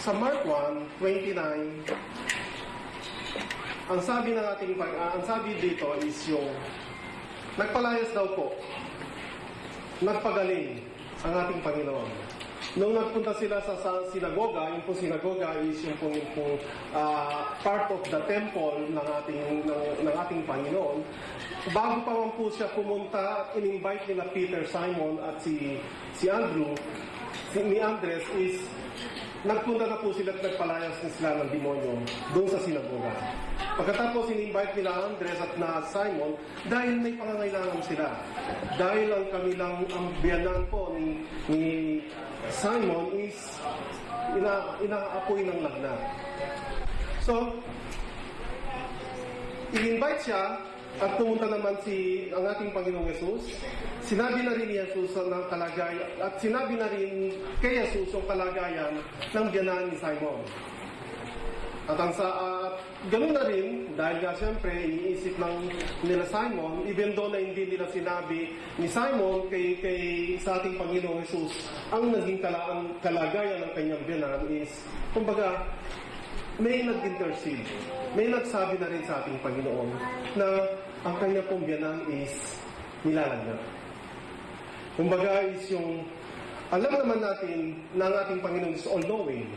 sa Mark 1:29, ang sabi dito is yung nagpalayas daw po, nagpagaling ang ating Panginoon. Nung nagpunta sila sa sinagoga, yung pong sinagoga is yung pong part of the temple ng ating Panginoon. Bago pa man po siya pumunta, in-invite nila Peter, Simon at si Andrew, ni Andres is nagpunta na po sila at nagpalayas na sila ng demonyo doon sa sinagoga. Pagkatapos in-invite nila Andres at na Simon dahil may pangangailangan sila. Dahil ang biyanan po ni Simon is inaapoy ng lagnat. So, in-invite siya at pumunta naman ang ating Panginoong Yesus. Sinabi na rin ni Jesus ang kalagayan at sinabi na rin kay Jesus ang kalagayan ng biyanan ni Simon. At ganoon na rin, dahil nga siyempre, iniisip nila Simon, even though na hindi nila sinabi ni Simon sa ating Panginoong Jesus, ang naging kalagayan ng kanyang biyanan is, kumbaga, may nag-intercede. May nagsabi na rin sa ating Panginoon na ang kanyang pong biyanan is nilalagnat. Kumbaga is yung, alam naman natin na ang ating Panginoon is all-knowing.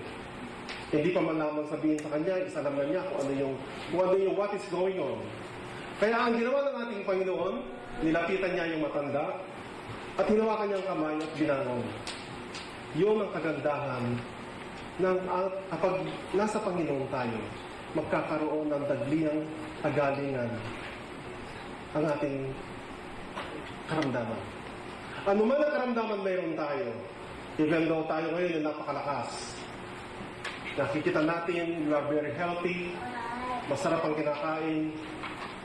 Hindi pa man lamang sabihin sa kanya, alam na niya kung ano yung what is going on. Kaya ang ginawa ng ating Panginoon, nilapitan niya yung matanda at hinawakan niya ang kamay at binangon. Yun ang kagandahan ng kapag nasa Panginoon tayo, magkakaroon ng dagliang kagalingan ang ating karamdaman. Ano man ang karamdaman mayroon tayo, even though tayo ngayon ay napakalakas, nakikita natin, you are very healthy, masarap ang kinakain,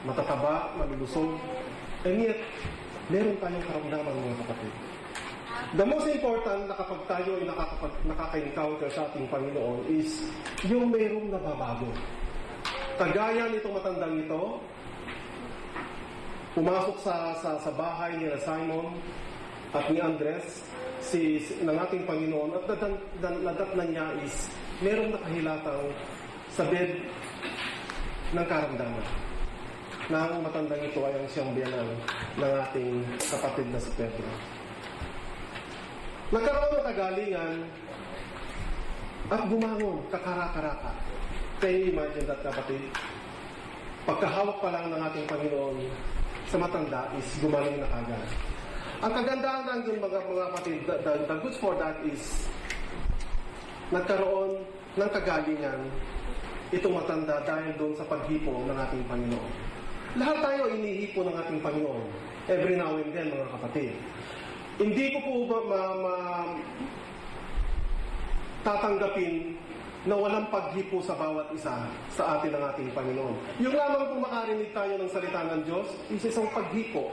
matataba, malulusog, and yet, meron tayong karamdaman, mga kapatid. The most important na kapag tayo ay nakaka-encounter sa ating Panginoon is yung mayroong nababago. Kagaya nitong matandang ito, pumasok sa bahay ni Simon at ni Andres, ng ating Panginoon, at nadatnan niya is merong nakahilatang sa bed ng karamdaman. Na ang matandang ito ay ang siyang biyanan ng ating kapatid na si Pedro. Nagkaroon ng kagalingan at bumangon, kakara-karaka. Can you imagine that, kapatid? Pagkahawak pa lang ng ating Panginoon sa matanda is gumaling na kagad. Ang kagandahan ng yung mga kapatid, the good for that is nagkaroon ng kagalingan itong matanda dahil doon sa paghipo ng ating Panginoon. Lahat tayo inihipo ng ating Panginoon every now and then, mga kapatid. Hindi ko po tatanggapin na walang paghipo sa bawat isa sa atin ng ating Panginoon. Yung lamang kung makarinig tayo ng salita ng Diyos is isang paghipo,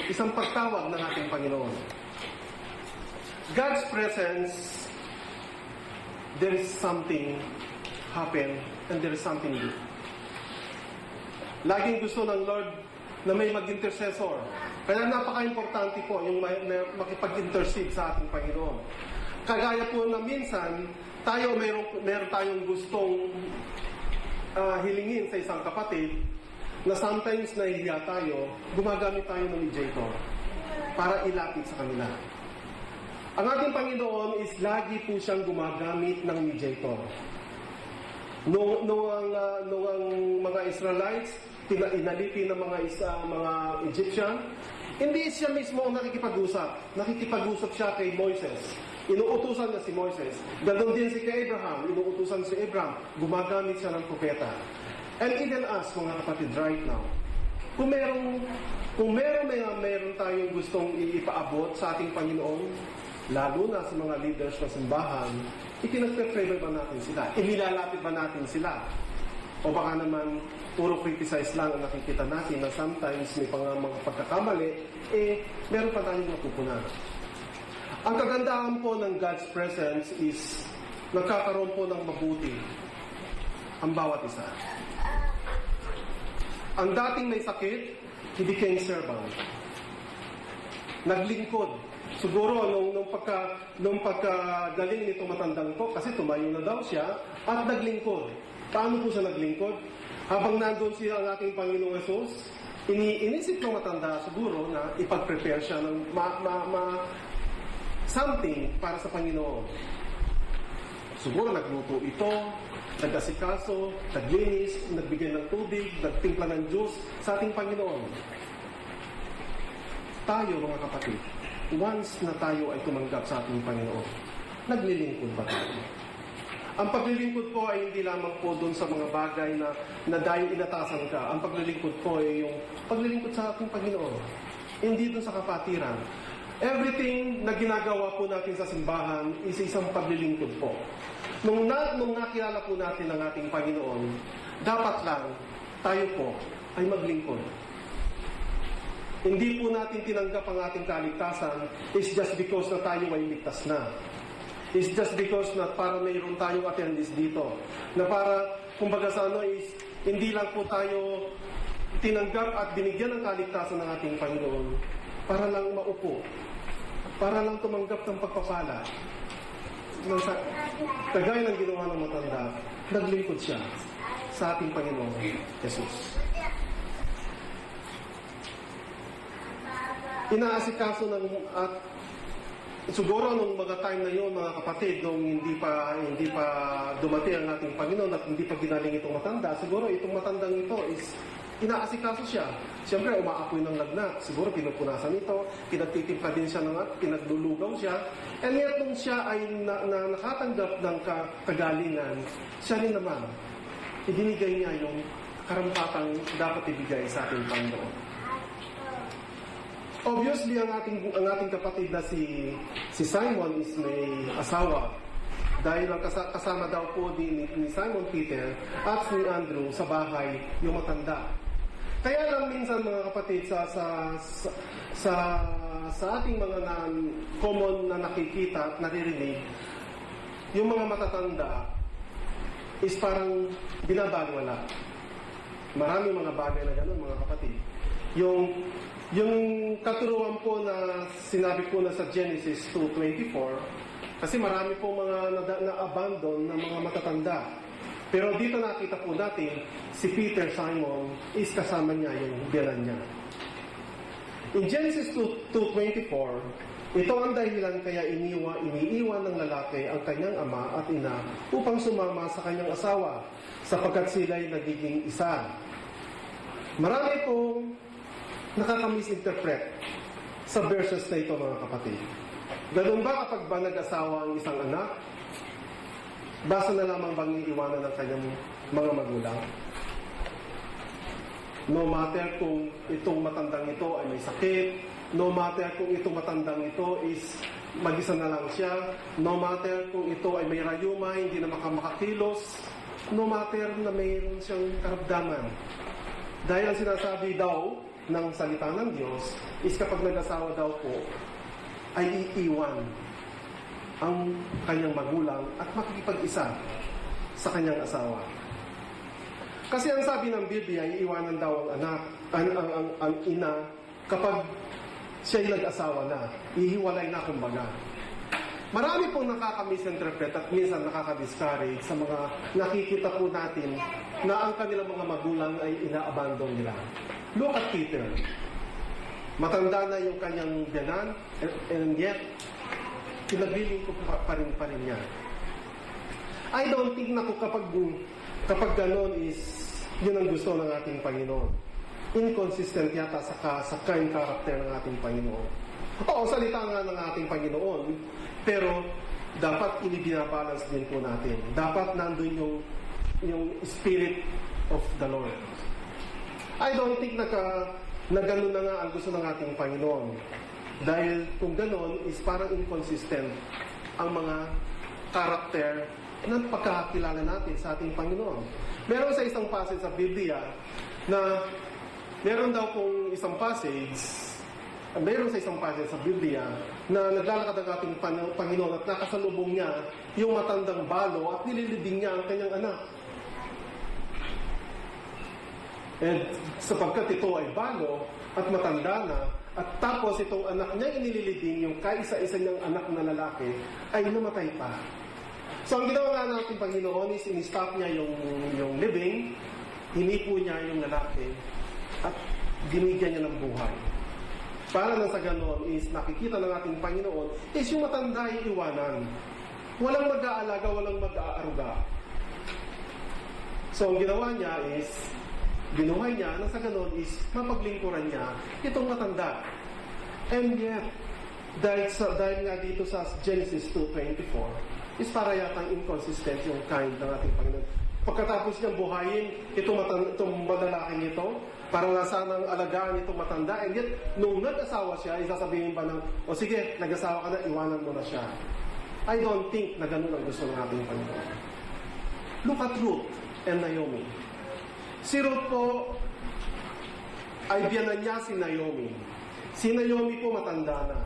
isang pagtawag ng ating Panginoon. God's presence, there is something happen and there is something good. Laging gusto ng Lord na may mag-intercessor. Kaya napaka-importante po yung makipag-intercede sa ating Panginoon. Kagaya po na minsan, meron tayong gustong hilingin sa isang kapatid na sometimes nahihiya tayo, gumagamit tayo ng mediator para ilapit sa kanila. Ang ating Panginoon is lagi po siyang gumagamit ng mediator. Noong ang mga Israelites, inalipin ng mga Egyptian, hindi siya mismo ang nakikipag-usap. Nakikipag-usap siya kay Moises. Inuutusan niya si Moises. Ganon din si kay Abraham. Inuutusan si Abraham. Gumagamit siya ng propeta. And even us, mga kapatid, right now, kung meron tayong gustong ipaabot sa ating Panginoon, lalo na sa mga leaders ng simbahan, itinagpe-favor ba natin sila? Inilalapit ba natin sila? O baka naman, puro criticize lang ang nakikita natin na sometimes may mga pagkakamali, meron pa tayong napupunan. Ang kagandahan po ng God's presence is nagkakaroon po ng mabuti ang bawat isa. Ang dating may sakit, he became servant. Naglingkod Siguro nung pagkagaling nito matandang to, kasi tumayo na daw siya at naglingkod. Paano po siya naglingkod? Habang nandun siya ang ating Panginoong Jesus, inisip ng matanda siguro na ipag-prepare siya ng something para sa Panginoon. Siguro nagluto ito, nag-asikaso, naglinis, nagbigay ng tubig, nagtimpla ng juice sa ating Panginoon. Tayo mga kapatid, once na tayo ay tumanggap sa ating Panginoon, naglilingkod ba tayo? Ang paglilingkod po ay hindi lamang po doon sa mga bagay na dahil inatasan ka. Ang paglilingkod po ay yung paglilingkod sa ating Panginoon. Hindi doon sa kapatiran. Everything na ginagawa po natin sa simbahan is isang paglilingkod po. Nung nakilala po natin ang ating Panginoon, dapat lang tayo po ay maglingkod. Hindi po natin tinanggap ang ating kaligtasan is just because na tayo ay ligtas na. It's just because na para mayroon tayong attendance dito. Na para, kumbaga sa is, hindi lang po tayo tinanggap at binigyan ng kaligtasan ng ating Panginoon para lang maupo. Para lang tumanggap ng pagpapala. Kagaya ng ginawa ng matanda, naglingkod siya sa ating Panginoon, Jesus. Inaasikaso ng siguro nung mga time na yun, mga kapatid, nung hindi pa dumating ang ating Panginoon at hindi pa ginaling itong matanda, siguro itong matandang ito is inaasikaso siya. Siyempre, umaapoy ng lagnat. Siguro pinupunasan ito, pinagtitimpla din siya pinaglulugaw siya. And yet, nung siya ay nakatanggap ng kagalingan, siya rin naman, ibinigay niya yung karampatang dapat ibigay sa ating Panginoon. Obviously, ang ating kapatid na si Simon is may asawa. Dahil ang kasama daw po ni Simon Peter at ni Andrew sa bahay yung matanda. Kaya lang minsan mga kapatid sa ating mga common na nakikita at naririnig, yung mga matatanda is parang binabalwala. Marami mga bagay na gano'n mga kapatid. Yung katuruan po na sinabi po na sa Genesis 2:24, kasi marami po mga na-abandon na mga matatanda. Pero dito nakita po natin, si Peter Simon is kasama niya yung biyanan niya. In Genesis 2:24, ito ang dahilan kaya iniiwan ng lalaki ang kanyang ama at ina upang sumama sa kanyang asawa, sapagkat sila'y nagiging isa. Marami pong nakaka-misinterpret sa verses na ito mga kapatid. Ganun ba kapag ba nag-asawa ang isang anak? Basta na lamang bang iiwanan ng kanyang mga magulang? No matter kung itong matandang ito ay may sakit, no matter kung itong matandang ito is mag-isa na lang siya, no matter kung ito ay may rayuma, hindi na makakilos, no matter na mayroon siyang karamdaman. Dahil ang sinasabi daw ng salita ng Diyos is kapag nag-asawa daw po ay iiwan ang kanyang magulang at makikipag-isa sa kanyang asawa. Kasi ang sabi ng Biblia, iiwanan daw ang anak, ang ina kapag siya'y nag-asawa na, ihiwalay na kumbaga. Marami pong nakaka-misinterpret at minsan nakaka-discourage sa mga nakikita po natin na ang kanilang mga magulang ay ina-abandon nila. Look at Peter. Matanda na yung kanyang biyanan and yet pinabiling ko pa rin niya. I don't think na kapag ganon is yun ang gusto ng ating Panginoon. Inconsistent yata sa kind character ng ating Panginoon. Oo, salita nga ng ating Panginoon, pero dapat inibinabalance din po natin. Dapat nandun yung Spirit of the Lord. I don't think na gano'n na nga ang gusto ng ating Panginoon. Dahil kung gano'n is parang inconsistent ang mga karakter ng pagkakakilala natin sa ating Panginoon. Meron sa isang passage sa Biblia na meron daw kung isang passage sa Biblia na naglalakad ang ating Panginoon at nakasalubong niya yung matandang balo at nililibing niya ang kanyang anak. And sapagkat ito ay balo at matanda na, At tapos itong anak niya inililibing, yung kaisa-isa niyang anak na lalaki, ay namatay pa. So ang ginawa nga natin Panginoon is in-stop niya yung living, hinipo niya yung lalaki, at binigyan niya ng buhay. Para na sa ganon is nakikita ng ating Panginoon is yung matanda ay iwanan. Walang mag-aalaga, walang mag-aaruga. So ang ginawa niya is binuhay niya, na sa ganon is mapaglingkuran niya itong matanda. And yet, dahil nga dito sa Genesis 2:24, is para yatang inconsistent yung kind ng ating Panginoon. Pagkatapos niyang buhayin itong malalaking ito, para nga sanang alagaan itong matanda, and yet, nung nag-asawa siya, isasabihin ba ng, o sige, nag-asawa ka na, iwanan mo na siya. I don't think na ganun ang gusto ng ating Panginoon. Look at Ruth and Naomi. Si Ruth po, ay biyanan niya si Naomi. Si Naomi po matanda na.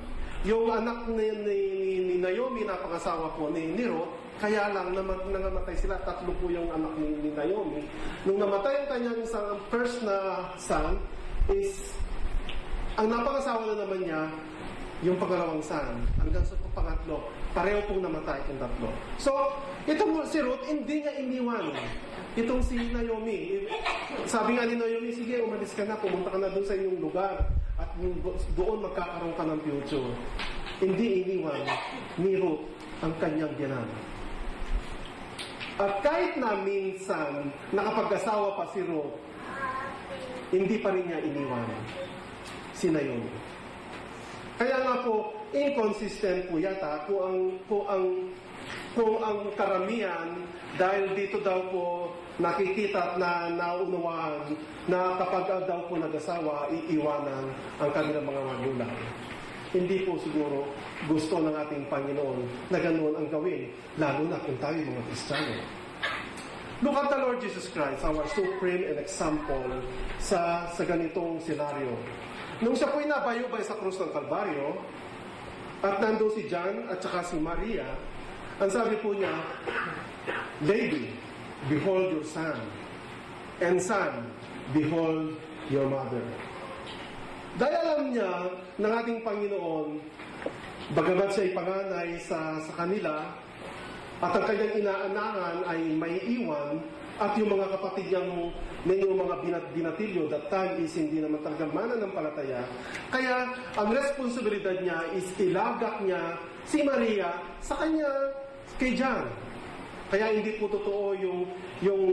Yung anak ni Naomi na pangasawa po ni Ruth, kaya lang nangamatay sila, 3 po yung anak ni Naomi. Nung namatay ang kanyang isang first na son, is ang napangasawa na naman niya, yung pangalawang son, hanggang sa pangatlo, pareho pong namatay itong 3. So, itong si Ruth, hindi niya iniwan. Itong si Naomi, sabi nga ni Naomi, sige, umalis ka na, pumunta ka na doon sa inyong lugar, at doon magkakaroon ka ng future. Hindi iniwan ni Ruth ang kanyang biyanan. At kahit na minsan nakapag-asawa pa si Ruth, hindi pa rin niya iniwan si Naomi. Kaya nga po, inconsistent po yata kung ang karamihan, dahil dito daw po nakikita at naunawaan na kapag daw po nag-asawa, iiwanan ang kanilang mga magulang. Hindi po siguro gusto ng ating Panginoon na ganoon ang gawin, lalo na kung tayo mga Kristiyano. Look at the Lord Jesus Christ, our supreme and example sa ganitong senaryo. Nung siya po'y nabayubay sa krus ng Kalbaryo, at nandun si John at saka si Maria, ang sabi po niya, Lady, behold your son, and son, behold your mother. Dahil alam niya ng ating Panginoon, bagamat siya ay panganay sa kanila, at ang kanyang inaanahan ay may iwan, at yung mga kapatid niyang yung mga binatilyo, that time is hindi naman talagang mananampalataya. Kaya ang responsibilidad niya is ilagak niya si Maria sa kanya, kay John. Kaya hindi po totoo yung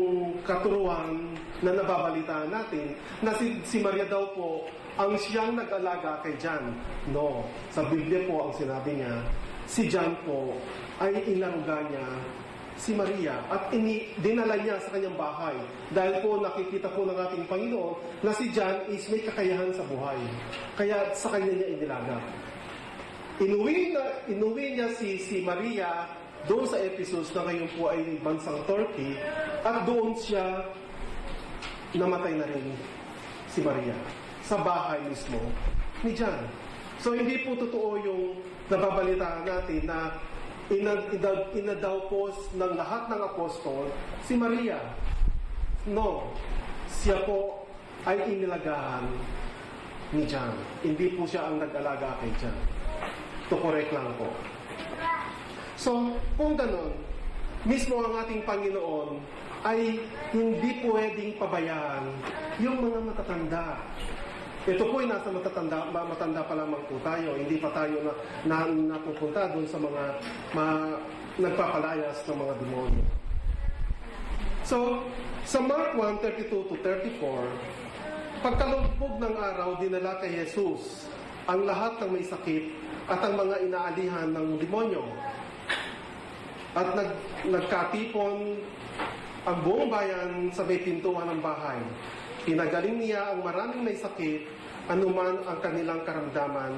katuruan na nababalitaan natin na si Maria daw po ang siyang nag-alaga kay John. No. Sa Biblia po ang sinabi niya, si John po ay inaruga niya si Maria at dinala niya sa kanyang bahay. Dahil po nakikita po ng ating Panginoon na si John is may kakayahan sa buhay. Kaya sa kanya niya inilaga. Inuwi niya si Maria doon sa Ephesus na ngayon po ay bansang Turkey, at doon siya namatay na rin si Maria sa bahay mismo ni John. So hindi po totoo yung nababalitaan natin na inadaw po ng lahat ng apostol si Maria. No, siya po ay inilagahan ni John. Hindi po siya ang nag-alaga kay John. To correct lang po. So, kung ganon, mismo ang ating Panginoon ay hindi pwedeng pabayaan yung mga matatanda. Ito po ay nasa matanda pa lamang po tayo. Hindi pa tayo napupunta doon sa mga nagpapalayas ng mga demonyo. So, sa Mark 1:32-34, pagkalumpog ng araw, dinala kay Jesus ang lahat ng may sakit at ang mga inaalihan ng demonyo. At nagkatipon ang buong bayan sa may pintuan ng bahay. Pinagaling niya ang maraming may sakit, anuman ang kanilang karamdaman,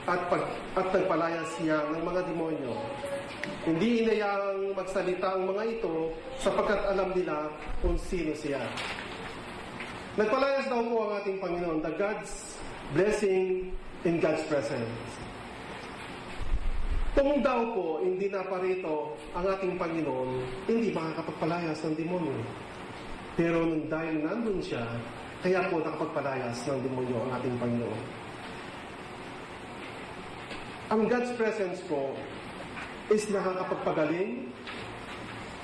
at nagpalayas siya ng mga demonyo. Hindi inayang magsalita ang mga ito sapagkat alam nila kung sino siya. Nagpalayas daw po ang ating Panginoon, the God's blessing in God's presence. Kung daw po hindi naparito ang ating Panginoon, hindi makakapagpalayas ng demonyo. Pero dahil nandun siya, kaya po nakapagpalayas ng demonyo ang ating Panginoon. ang God's presence po is nakakapagpagaling,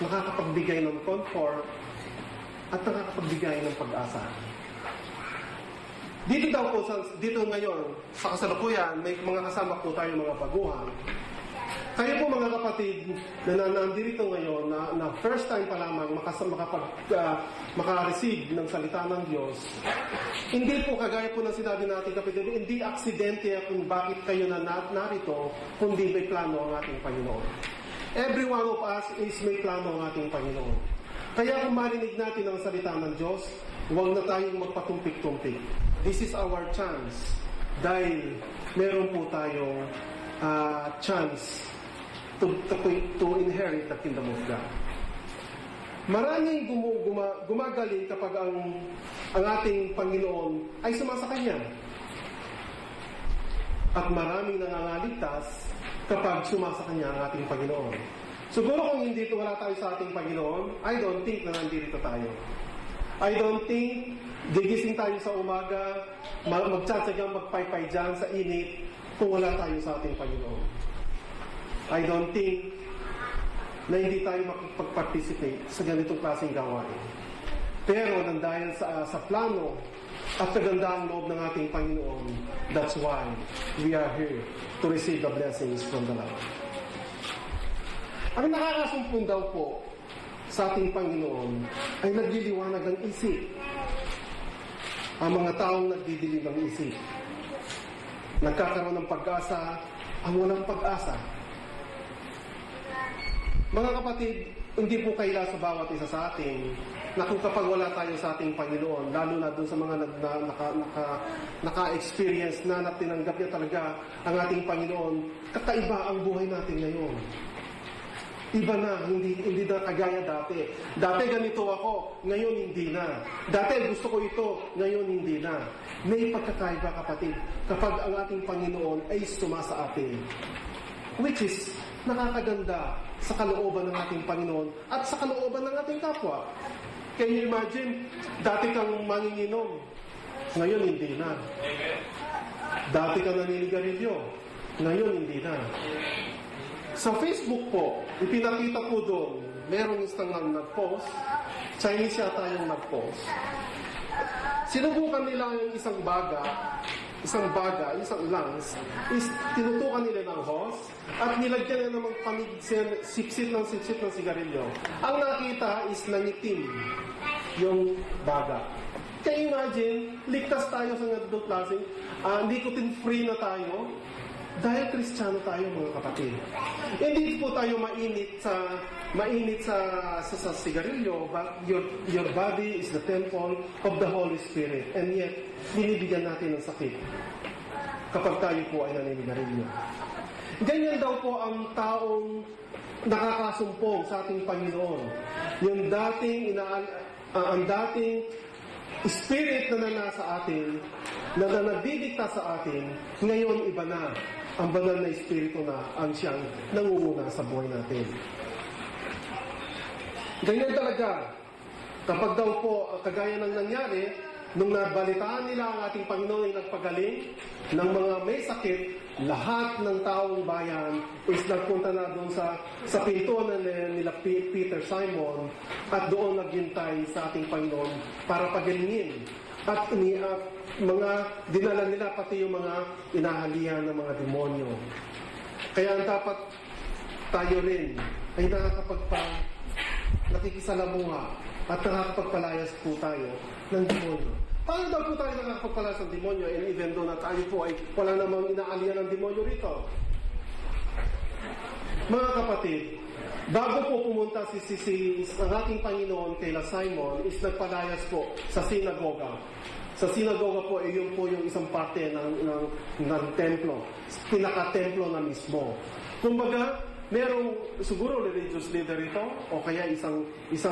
nakakapagbigay ng comfort, at nakakapagbigay ng pag-asa. Dito daw po, dito ngayon, sa kasalukuyan, may mga kasama po tayo mga baguhan. Kayo po mga kapatid na nandito ngayon na first time pa lamang maka-receive ng salita ng Diyos, hindi po kagaya po ng sinabi natin kapatid, hindi aksidente kung bakit kayo narito, kundi may plano ang ating Panginoon. Every one of us is may plano ang ating Panginoon. Kaya kung marinig natin ang salita ng Diyos, huwag na tayong magpatumpik-tumpik. This is our chance dahil meron po tayong chance to inherit the kingdom of God. Maraming gumagaling kapag ang ating Panginoon ay sumasa Kanya. At maraming nangangaligtas kapag sumasa Kanya ang ating Panginoon. Siguro kung hindi wala tayo sa ating Panginoon, I don't think na nandito tayo. I don't think gigising tayo sa umaga, magtsatsagang magpaypay dyan sa init kung wala tayo sa ating Panginoon. I don't think na hindi tayo makipag-participate sa ganitong klaseng gawain. Pero dahil sa plano at kagandaang loob ng ating Panginoon, that's why we are here to receive the blessings from the Lord. Ang nakakasumpong daw po sa ating Panginoon ay nagliliwanag ang isip. Ang mga taong nagdidilim ng isip. Nagkakaroon ng pag-asa ang walang pag-asa. Mga kapatid, hindi po kaila sa bawat isa sa atin na kung kapag wala tayo sa ating Panginoon, lalo na doon sa mga naka-experience na tinanggap niya talaga ang ating Panginoon, kakaiba ang buhay natin ngayon. Iba na, hindi na kagaya dati. Dati ganito ako, ngayon hindi na. Dati gusto ko ito, ngayon hindi na. May pagkakaiba kapatid, kapag ang ating Panginoon ay sumasa atin. Which is, nakakaganda sa kalooban ng ating Panginoon at sa kalooban ng ating kapwa. Can you imagine, dati kang manginginom, ngayon hindi na. Dati kang naninigarilyo, ngayon hindi na. Sa Facebook po, ipinakita po doon, merong isang nag-post, Chinese yata yung nag-post. Sinubukan nila yung isang lungs, is tinutukan nila ng hose, at nilagyan nila ng sipsit ng sigarilyo. Ang nakita is nangitim yung baga. Kaya imagine, ligtas tayo sa ganitong klaseng, nicotine-free na tayo, dahil Kristiyano tayo mga kapatid. Hindi po tayo mainit sa sigarilyo, but your body is the temple of the Holy Spirit. And yet, binibigyan natin ng sakit kapag tayo po ay naninigarilyo. Ganyan daw po ang taong nakakasumpong sa ating Panginoon. Yung ang dating spirit na nasa atin, na nagdidikta sa atin, ngayon iba na. Ang banal na espiritu na ang siyang nangunguna sa buhay natin. Ganyan talaga. Kapag daw po, kagaya ng nangyari, nung nabalitaan nila ang ating Panginoon ay nagpagaling ng mga may sakit, lahat ng taong bayan is nagpunta na doon sa pintuan nila Peter Simon at doon naghintay sa ating Panginoon para pagalingin. At mga dinala nila pati yung mga inahalian ng mga demonyo. Kaya ang dapat tayo rin ay nakikisalamuha at nakakapagpalayas po tayo ng demonyo. Paano daw po tayo nakakapagpalayas ng demonyo and even though na tayo po ay wala namang inaalian ng demonyo rito? Mga kapatid, bago po pumunta ang ating Panginoon kay Simon is nagpalayas po sa sinagoga. Sa sinagoga po, yun po yung isang parte ng templo. Pinaka-templo na mismo. Kumbaga, merong siguro religious leader ito o kaya isang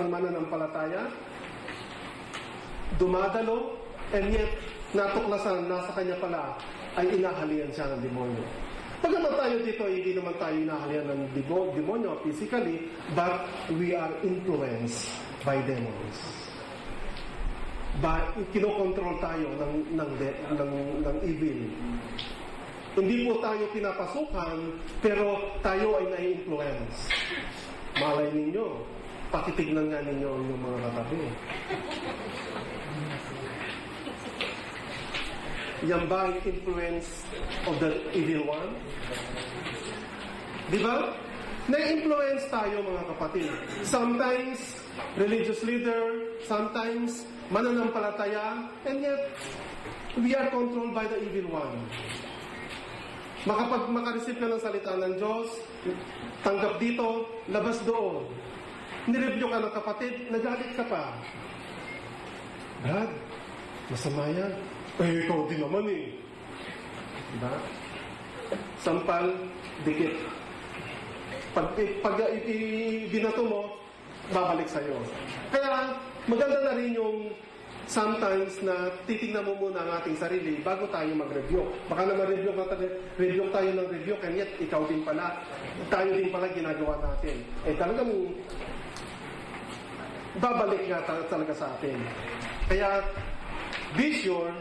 mananampalataya dumadalo and yet natuklasan nasa kanya pala ay inahalian siya ng demonyo. Pag naman tayo dito, hindi naman tayo inahalian ng demonyo physically, but we are influenced by demons. Kinokontrol tayo ng evil. Hindi po tayo pinapasukan, pero tayo ay nai-influence. Malay ninyo, pakitignan nga ninyo ang inyong mga katabi. Yan ba ang influence of the evil one? Di ba? Na-influence tayo mga kapatid. Sometimes, religious leader, sometimes, mananampalataya, and yet, we are controlled by the evil one. Makapag makareceive ka ng salita ng Diyos, tanggap dito, labas doon. Nireview ka ng kapatid, nagalit ka pa. Brad, masama yan. Eh, ikaw din naman eh. Diba? Sampal, dikit. Pag binato mo, babalik sa'yo. Kaya, maganda na rin yung sometimes na titignan mo muna ang ating sarili bago tayo mag-review. Baka naman review tayo ng review, kaya ikaw din pala, tayo din pala ginagawa natin. Eh talagang babalik nga talaga sa atin. Kaya, be sure,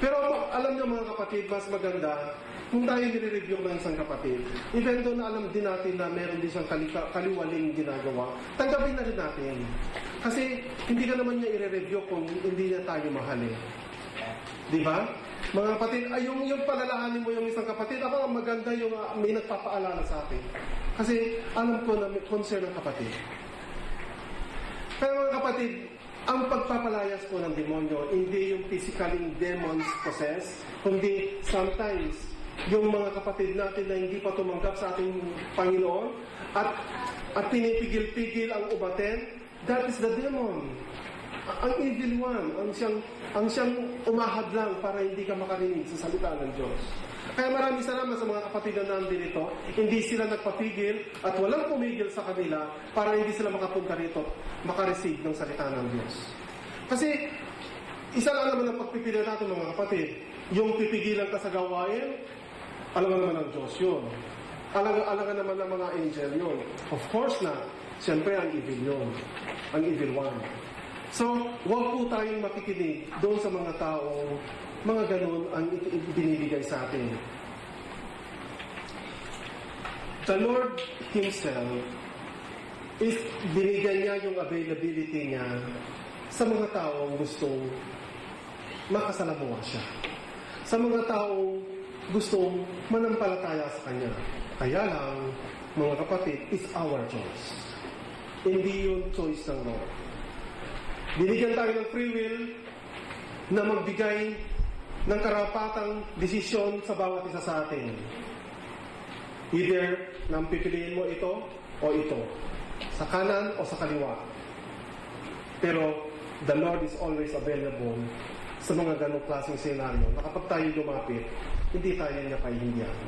pero alam niyo mga kapatid, mas maganda kung tayo nire-review ng isang kapatid, even though na alam din natin na meron din siyang kaliwaling ginagawa, tanggapin na rin natin. Kasi hindi ka naman niya i-review kung hindi niya tayo mahalin. Di ba? Mga kapatid, ay yung palalahanin mo yung isang kapatid, ako maganda yung may nagpapaalala sa akin. Kasi alam ko na may concern ng kapatid. Pero mga kapatid, ang pagpapalayas po ng demonyo, hindi yung physically demons possess, kundi sometimes yung mga kapatid natin na hindi pa tumanggap sa ating Panginoon at pinipigil-pigil ang umaten, that is the demon. Ang evil one, ang siyang umahadlang para hindi ka makarinig sa salita ng Diyos. Kaya maraming salamat sa mga kapatid na nandito. Hindi sila nagpapigil at walang pumigil sa kanila para hindi sila makapunta rito, makareceive ng salita ng Diyos. Kasi isa lang naman ang pagpipilian natin mga kapatid. Yung pipigilan ka sa gawain, alam naman ng Diyos yun. Alam naman ng mga angel yun. Of course na, siyempre ang evil yun. Ang evil one. So, huwag po tayong makikinig doon sa mga taong mga ganun ang binibigay sa atin. The Lord Himself is binigyan niya yung availability niya sa mga taong gustong makasalamuha siya. Sa mga taong gustong manampalataya sa Kanya. Kaya lang, mga kapatid, it's our choice. Hindi yung choice ng Lord. Binigyan tayo ng free will na magbigay ng karapatang desisyon sa bawat isa sa atin. Either nang pipiliin mo ito o ito. Sa kanan o sa kaliwa. Pero the Lord is always available sa mga ganong klaseng senaryo na kapag tayo lumapit, hindi tayo niya pahihindihan.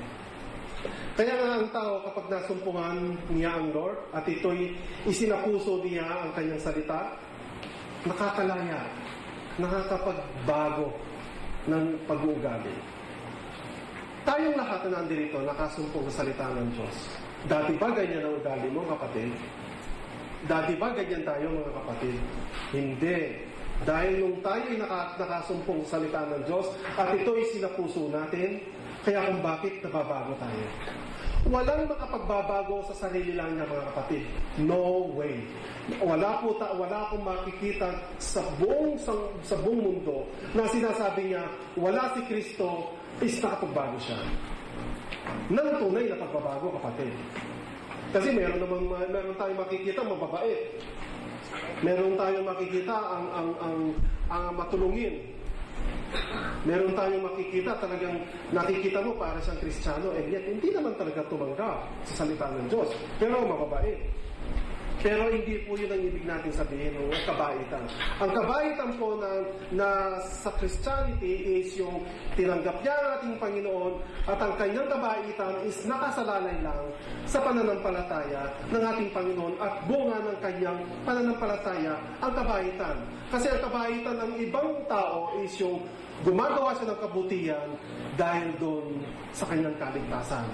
Kaya nga ang tao kapag nasumpungan niya ang Lord at ito'y isinapuso niya ang kanyang salita, nakakalaya, nakakapagbago ng pag-uugali. Tayong lahat na nandito nakasumpong sa salita ng Diyos. Dati ba ganyan ang ugali mo, kapatid? Dati ba ganyan tayo, mga kapatid? Hindi. Dahil nung tayo ay nakasumpong sa salita ng Diyos at ito'y sinapuso natin, kaya kung bakit nababago tayo. Walang makapagbabago sa sarili lang niya, mga kapatid. No way. Wala akong makikita sa buong mundo na sinasabi niya, wala si Kristo, is nakapagbago siya. Nang tunay na pagbabago, kapatid. Kasi meron tayong makikita mababait. Meron tayong makikita ang matulungin. Meron tayong makikita talagang nakikita mo para siyang Kristiyano, and yet hindi naman talaga tumanggap sa salita ng Diyos. Pero mababait. Pero hindi po yun ang ibig natin sabihin ng kabaitan. Ang kabaitan po na sa Christianity is yung tinanggap niya ang ating Panginoon at ang kanyang kabaitan is nakasalalay lang sa pananampalataya ng ating Panginoon at bunga ng kanyang pananampalataya ang kabaitan. Kasi ang kabaitan ng ibang tao is yung gumagawa siya ng kabutihan dahil doon sa kanyang kaligtasan.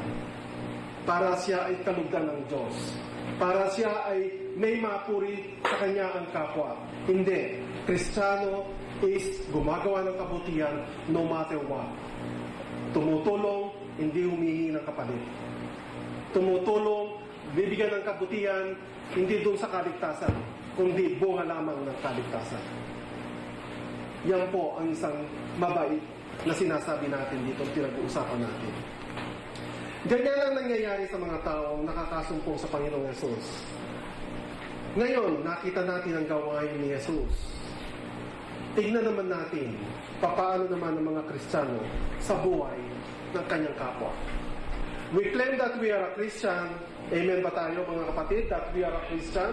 Para siya ay kalugdan ng Diyos. Para siya ay may mapuri sa kanya ang kapwa. Hindi. Kristiyano is gumagawa ng kabutihan no matter what. Tumutulong hindi humihingi ng kapalit. Tumutulong, bibigyan ng kabutihan, hindi doon sa kaligtasan, kundi bunga lamang ng kaligtasan. Yan po ang isang mabait na sinasabi natin dito, pinag-uusapan natin. Ganyan ang nangyayari sa mga taong nakakasumpong sa Panginoong Yesus. Ngayon, nakita natin ang gawain ni Yesus. Tignan naman natin, papaano naman ang mga Kristiyano sa buhay ng kanyang kapwa. We claim that we are a Christian. Amen ba tayo, mga kapatid, that we are a Christian?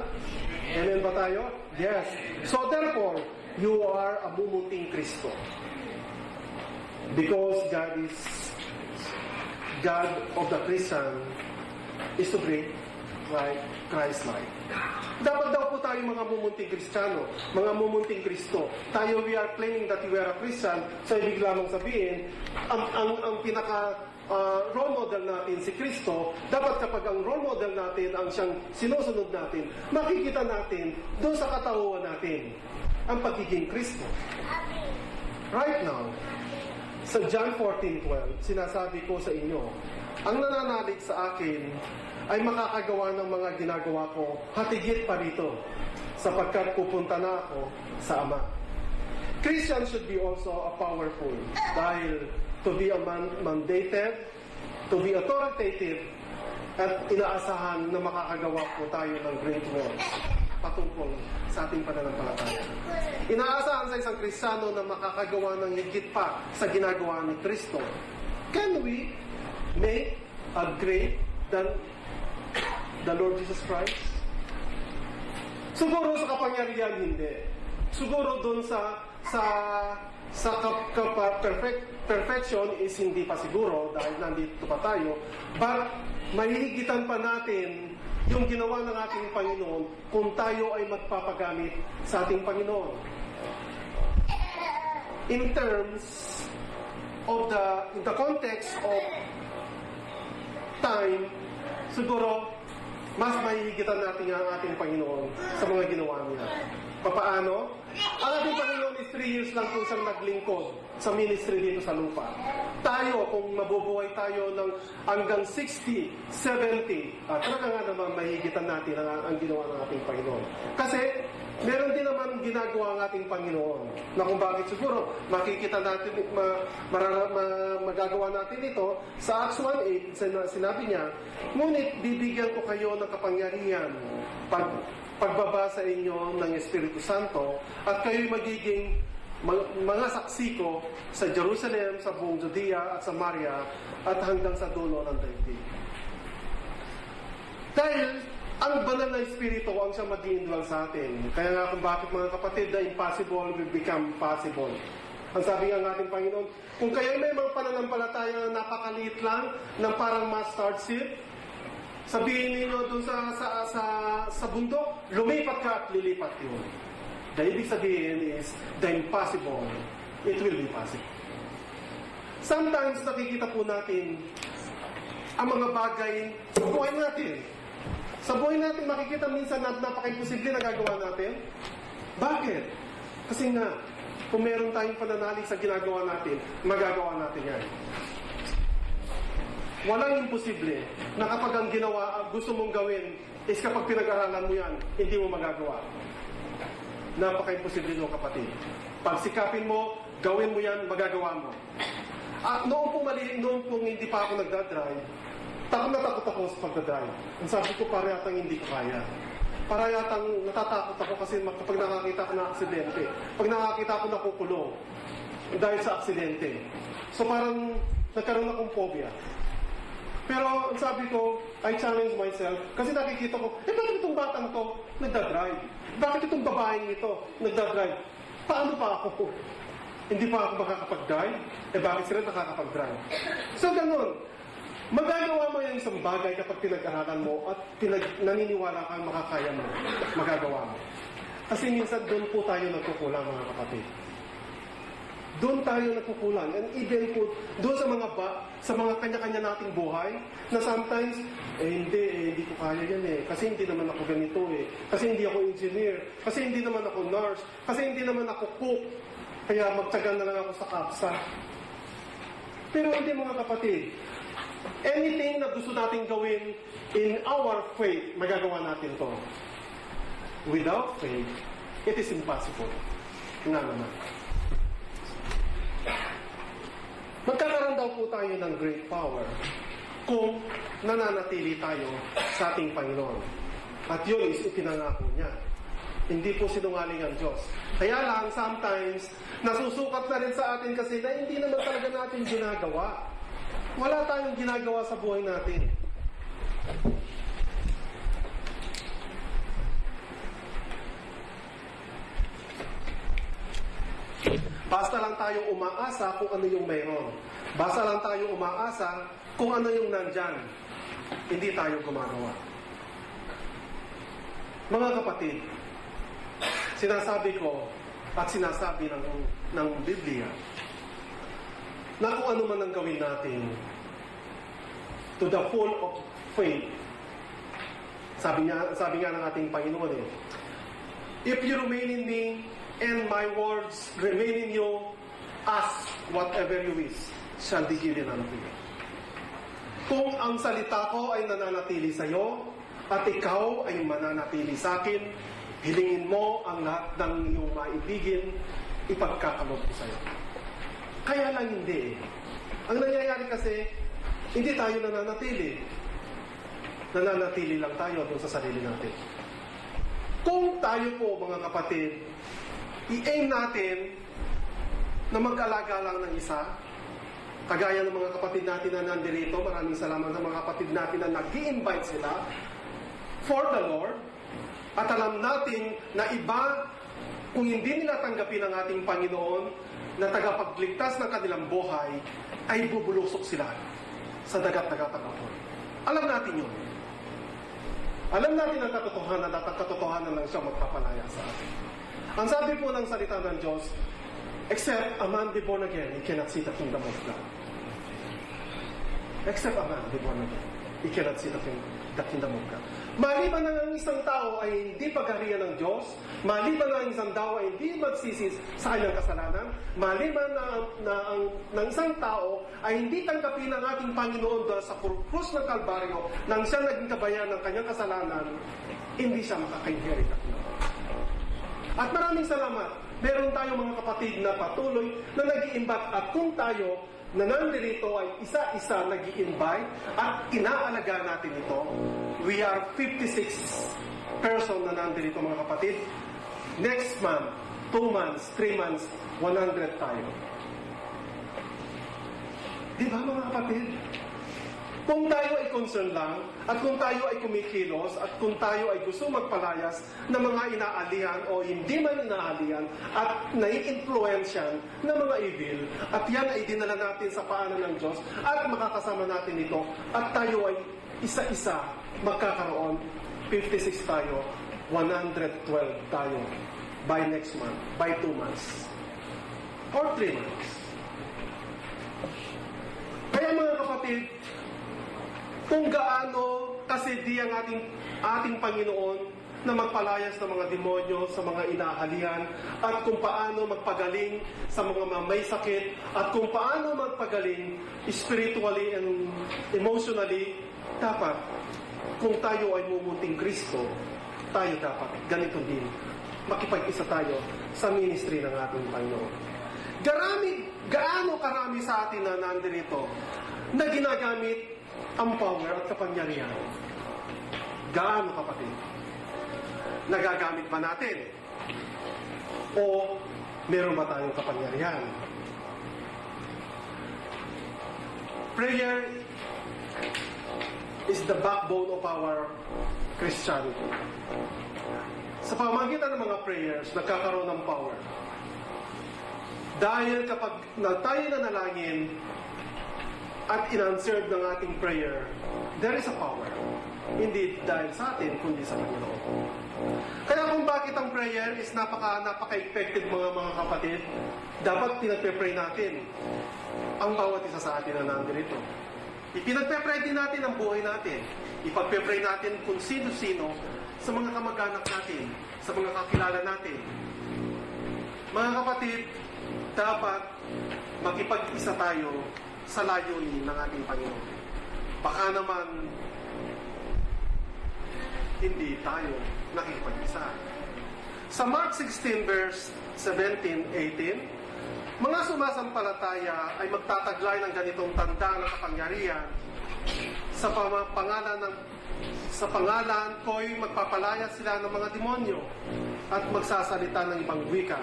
Amen ba tayo? Yes. So therefore, you are a mumunting Kristo. Because God of the Christian is to bring Christ-like. Dapat daw po tayo mga mumunting Kristiyano, mga mumunting Kristo. Tayo, we are claiming that we are a Christian, so ibig lamang sabihin, ang pinaka role model natin si Kristo, dapat kapag ang role model natin ang siyang sinusunod natin, makikita natin doon sa katauhan natin ang pagiging Kristo. Right now, sa John 14:12, sinasabi ko sa inyo, ang nananalig sa akin ay makakagawa ng mga ginagawa ko hatigit pa rito, sapagkat pupunta na ako sa Ama. Christians should be also a powerful dahil to be a mandated, to be authoritative, at inaasahan na makakagawa po tayo ng great works patungkol sa ating pananampalataya. Inaasahan sa isang Kristiyano na makakagawa ng higit pa sa ginagawa ni Kristo. Can we make a great than the Lord Jesus Christ? Siguro sa kapangyarihan, hindi. Siguro dun sa perfection is hindi pa siguro dahil nandito pa tayo. But mahihigitan pa natin yung ginawa ng ating Panginoon kung tayo ay magpapagamit sa ating Panginoon. In terms of in the context of time, siguro mas mahihigitan natin ang ating Panginoon sa mga ginawa niya. Papaano? Ang ating Panginoon is 3 years lang po siyang naglingkod sa ministry dito sa lupa. Tayo, kung mabubuhay tayo ng hanggang 60, 70, talaga nga naman mahihigitan natin ang ginawa ng ating Panginoon. Kasi, meron din naman ginagawa ang ating Panginoon na kung bakit siguro makikita natin, magagawa natin ito sa Acts 1:8, sinabi niya, ngunit bibigyan ko kayo ng kapangyarihan pagbaba sa inyo ng Espiritu Santo at kayo'y magiging mga saksi ko sa Jerusalem, sa buong Judea at Samaria at hanggang sa dulo ng daigdig. Dahil ang banal na Espiritu ang siyang mag-iindwell sa atin. Kaya nga kung bakit, mga kapatid, the impossible will become possible. Ang sabi ng ating Panginoon, kung kayo may mga pananampalataya na napakaliit lang ng parang mustard seed, sabihin ninyo doon sa bundok, lumipat ka at lilipat yun. The ibig sabihin is, the impossible, it will be possible. Sometimes nakikita po natin ang mga bagay sa buhay natin. Sa buhay natin makikita minsan na napaka-imposible na gagawa natin. Bakit? Kasi nga, kung meron tayong pananalig sa ginagawa natin, magagawa natin yan. Walang imposible na kapag ang ginawa, gusto mong gawin, is kapag pinag-aralan mo yan, hindi mo magagawa. Napaka-imposible mo, kapatid. Pag sikapin mo, gawin mo yan, magagawa mo. Noong pong hindi pa ako nagdadrive, takot na takot ako sa pagdadrive. Ang sabi ko, para yatang hindi ko kaya. Para yatang natatakot ako kasi kapag nakakita ko na aksidente. Pag nakakita ko nakukulong dahil sa aksidente. So parang nagkaroon akong phobia. Pero sabi ko, I challenge myself kasi nakikita ko, bakit itong batang to nagdadrive? Bakit itong babaeng ito nagdadrive? Paano pa ako? Hindi pa ako makakapag-drive? Bakit sila nakakapag-drive? So ganun. Magagawa mo yung isang bagay kapag pinag-aralan mo at naniniwala kang makakaya mo, magagawa mo. Kasi minsan doon po tayo nagkukulang, mga kapatid. Doon tayo nagkukulang. And even po, doon sa mga kanya-kanya nating buhay, na sometimes, hindi ko kaya yan kasi hindi naman ako ganito kasi hindi ako engineer, kasi hindi naman ako nurse, kasi hindi naman ako cook, kaya magtsaga na lang ako sa kapsa. Pero hindi, mga kapatid, Anything na gusto nating gawin in our faith, magagawa natin to. Without faith, it is impossible. Nga naman. Magkakaroon daw po tayo ng great power kung nananatili tayo sa ating Panginoon. At yun is ipinangako niya. Hindi po sinungaling ang Diyos. Kaya lang, sometimes, nasusukat na rin sa atin kasi na hindi naman talaga natin ginagawa. Wala tayong ginagawa sa buhay natin. Basta lang tayong umaasa kung ano yung mayroon. Basta lang tayong umaasa kung ano yung nandyan. Hindi tayo gumagawa. Mga kapatid, sinasabi ko at sinasabi ng Biblia na kung ano man ang gawin natin to the full of faith. Sabi nga ng ating Panginoon if you remain in me and my words remain in you, ask whatever you wish shall be given unto you. Kung ang salita ko ay nananatili sa iyo at ikaw ay mananatili sa akin, hilingin mo ang lahat ng iyong maibigin, ipagkakaloob ko sa iyo. Kaya lang hindi. Ang nangyayari kasi, hindi tayo nananatili. Nananatili lang tayo doon sa sarili natin. Kung tayo po, mga kapatid, i-aim natin na mag-alaga lang ng isa, kagaya ng mga kapatid natin na nandirito, maraming salamat sa mga kapatid natin na nag-i-invite sila for the Lord, at alam natin na iba, kung hindi nila tanggapin ang ating Panginoon na tagapagligtas ng kanilang buhay, ay bubulusok sila sa dagat-dagat ng apoy. Alam natin yun. Alam natin ang katotohanan at ang katotohanan lang siya magpapalaya sa atin. Ang sabi po ng salita ng Diyos, except a man be born again, he cannot see the kingdom of God. Except a man be born again, he cannot see the kingdom of God. Maliban na ang isang tao ay hindi pagharian ng Diyos, maliban na ang isang tao ay hindi magsisis sa kanyang kasalanan, maliban na ang isang tao ay hindi tanggapin ang ating Panginoon doon sa krus ng Kalbaryo nang siya naging kabayan ng kanyang kasalanan, hindi siya makaka-inherit at At maraming salamat. Meron tayong mga kapatid na patuloy na nag-i-invite at kung tayo na nandirito ay isa-isa nag-i-invite at inaalaga natin ito. We are 56 person na nandirito mga kapatid. Next month, 2 months, 3 months, 100 tayo. Di ba mga kapatid? Kung tayo ay concerned lang, at kung tayo ay kumikilos, at kung tayo ay gusto magpalayas ng mga inaalihan o hindi man inaalihan, at nai-influensyan ng mga evil, at yan ay dinala natin sa paanan ng Diyos, at makakasama natin ito, at tayo ay isa-isa magkakaroon, 56 tayo, 112 tayo by next month, by 2 months, or 3 months. Kaya mga kapatid, kung gaano kasidi ang ating Panginoon na magpalayas ng mga demonyo sa mga inahalihan, at kung paano magpagaling sa mga may sakit, at kung paano magpagaling spiritually and emotionally, dapat kung tayo ay mumunting Kristo, tayo dapat ganito din makipag-isa tayo sa ministry ng ating Panginoon. Gaano karami sa atin na nandirito na ginagamit ang power at kapangyarihan? Gaano, kapatid? Nagagamit ba natin? O meron ba tayong kapangyarihan? Prayer is the backbone of our Christianity. Sa pamamagitan ng mga prayers, nagkakaroon ng power. Dahil kapag tayo nanalangin at in-answered ng ating prayer, there is a power. Hindi dahil sa atin, kundi sa Panginoon. Kaya kung bakit ang prayer is napaka-effective mga kapatid, dapat pinagpe-pray natin ang bawat isa sa atin na nandito. Ipinagpe-pray din natin ang buhay natin. Ipagpe-pray natin kung sino-sino sa mga kamag-anak natin, sa mga kakilala natin. Mga kapatid, dapat makipag-isa tayo sa layunin ng ating Panginoon. baka naman hindi tayo nakipag-isa. Sa Mark 16 verse 17-18, mga sumasampalataya ay magtataglay ng ganitong tanda ng kapangyarihan sa pangalan ko'y magpapalaya sila ng mga demonyo at magsasalita ng ibang wika.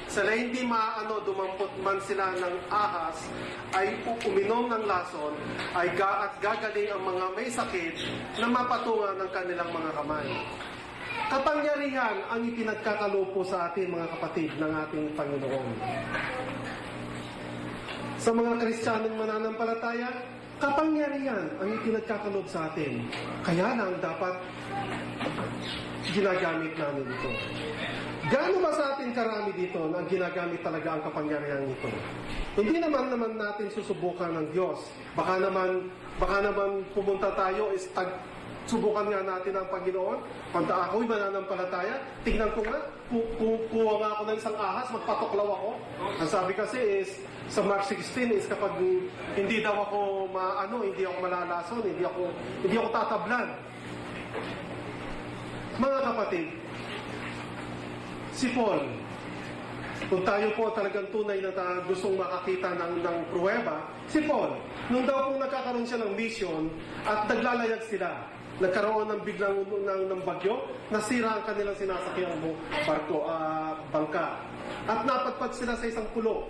Sila hindi maano dumampot man sila ng ahas ay uminom ng lason at gagaling ang mga may sakit na mapatungan ng kanilang mga kamay. Kapangyarihan ang ipinagkakalupo sa atin, mga kapatid, ng ating Panginoon. Sa mga Kristiyanong mananampalataya, kapangyarihan ang ipinagkakalob sa atin. Kaya lang dapat ginagamit namin ito. Gaano ba sa atin karami dito na ginagamit talaga ang kapangyarihan nito? Hindi naman natin susubukan ng Diyos. Baka naman pumunta tayo subukan nga natin ang Panginoon. Pagka ako'y mananampalataya, tignan ko nga, kuha nga ako ng isang ahas, magpatuklaw ako. Ang sabi kasi is, sa Mark 16 is kapag hindi daw ako hindi ako malalason, hindi ako tatablan. Mga kapatid, si Paul, kung tayo po talagang tunay na gustong makakita ng pruweba, si Paul, nung daw pong nagkakaroon siya ng mission at naglalayag sila, nagkaroon ng biglang ng bagyo, nasira ang kanilang sinasakyang bangka. At napadpad sila sa isang pulo.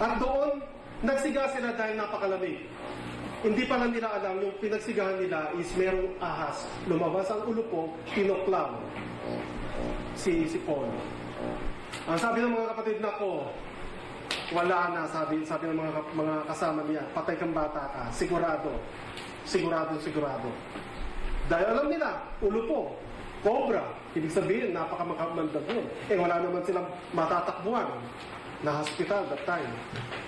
At doon, nagsiga sila dahil napakalamig. Hindi pala nila alam, yung pinagsigahan nila is merong ahas. Lumabas ang ulo po, tinuklaw si Paul. Ang sabi ng mga kapatid na ko, wala na, sabi ng mga kasama niya, patay kang bata ka, sigurado. Dahil alam nila, ulo po, cobra, ibig sabihin, napakamandag yun. Wala naman silang matatakbuhan na hospital that time.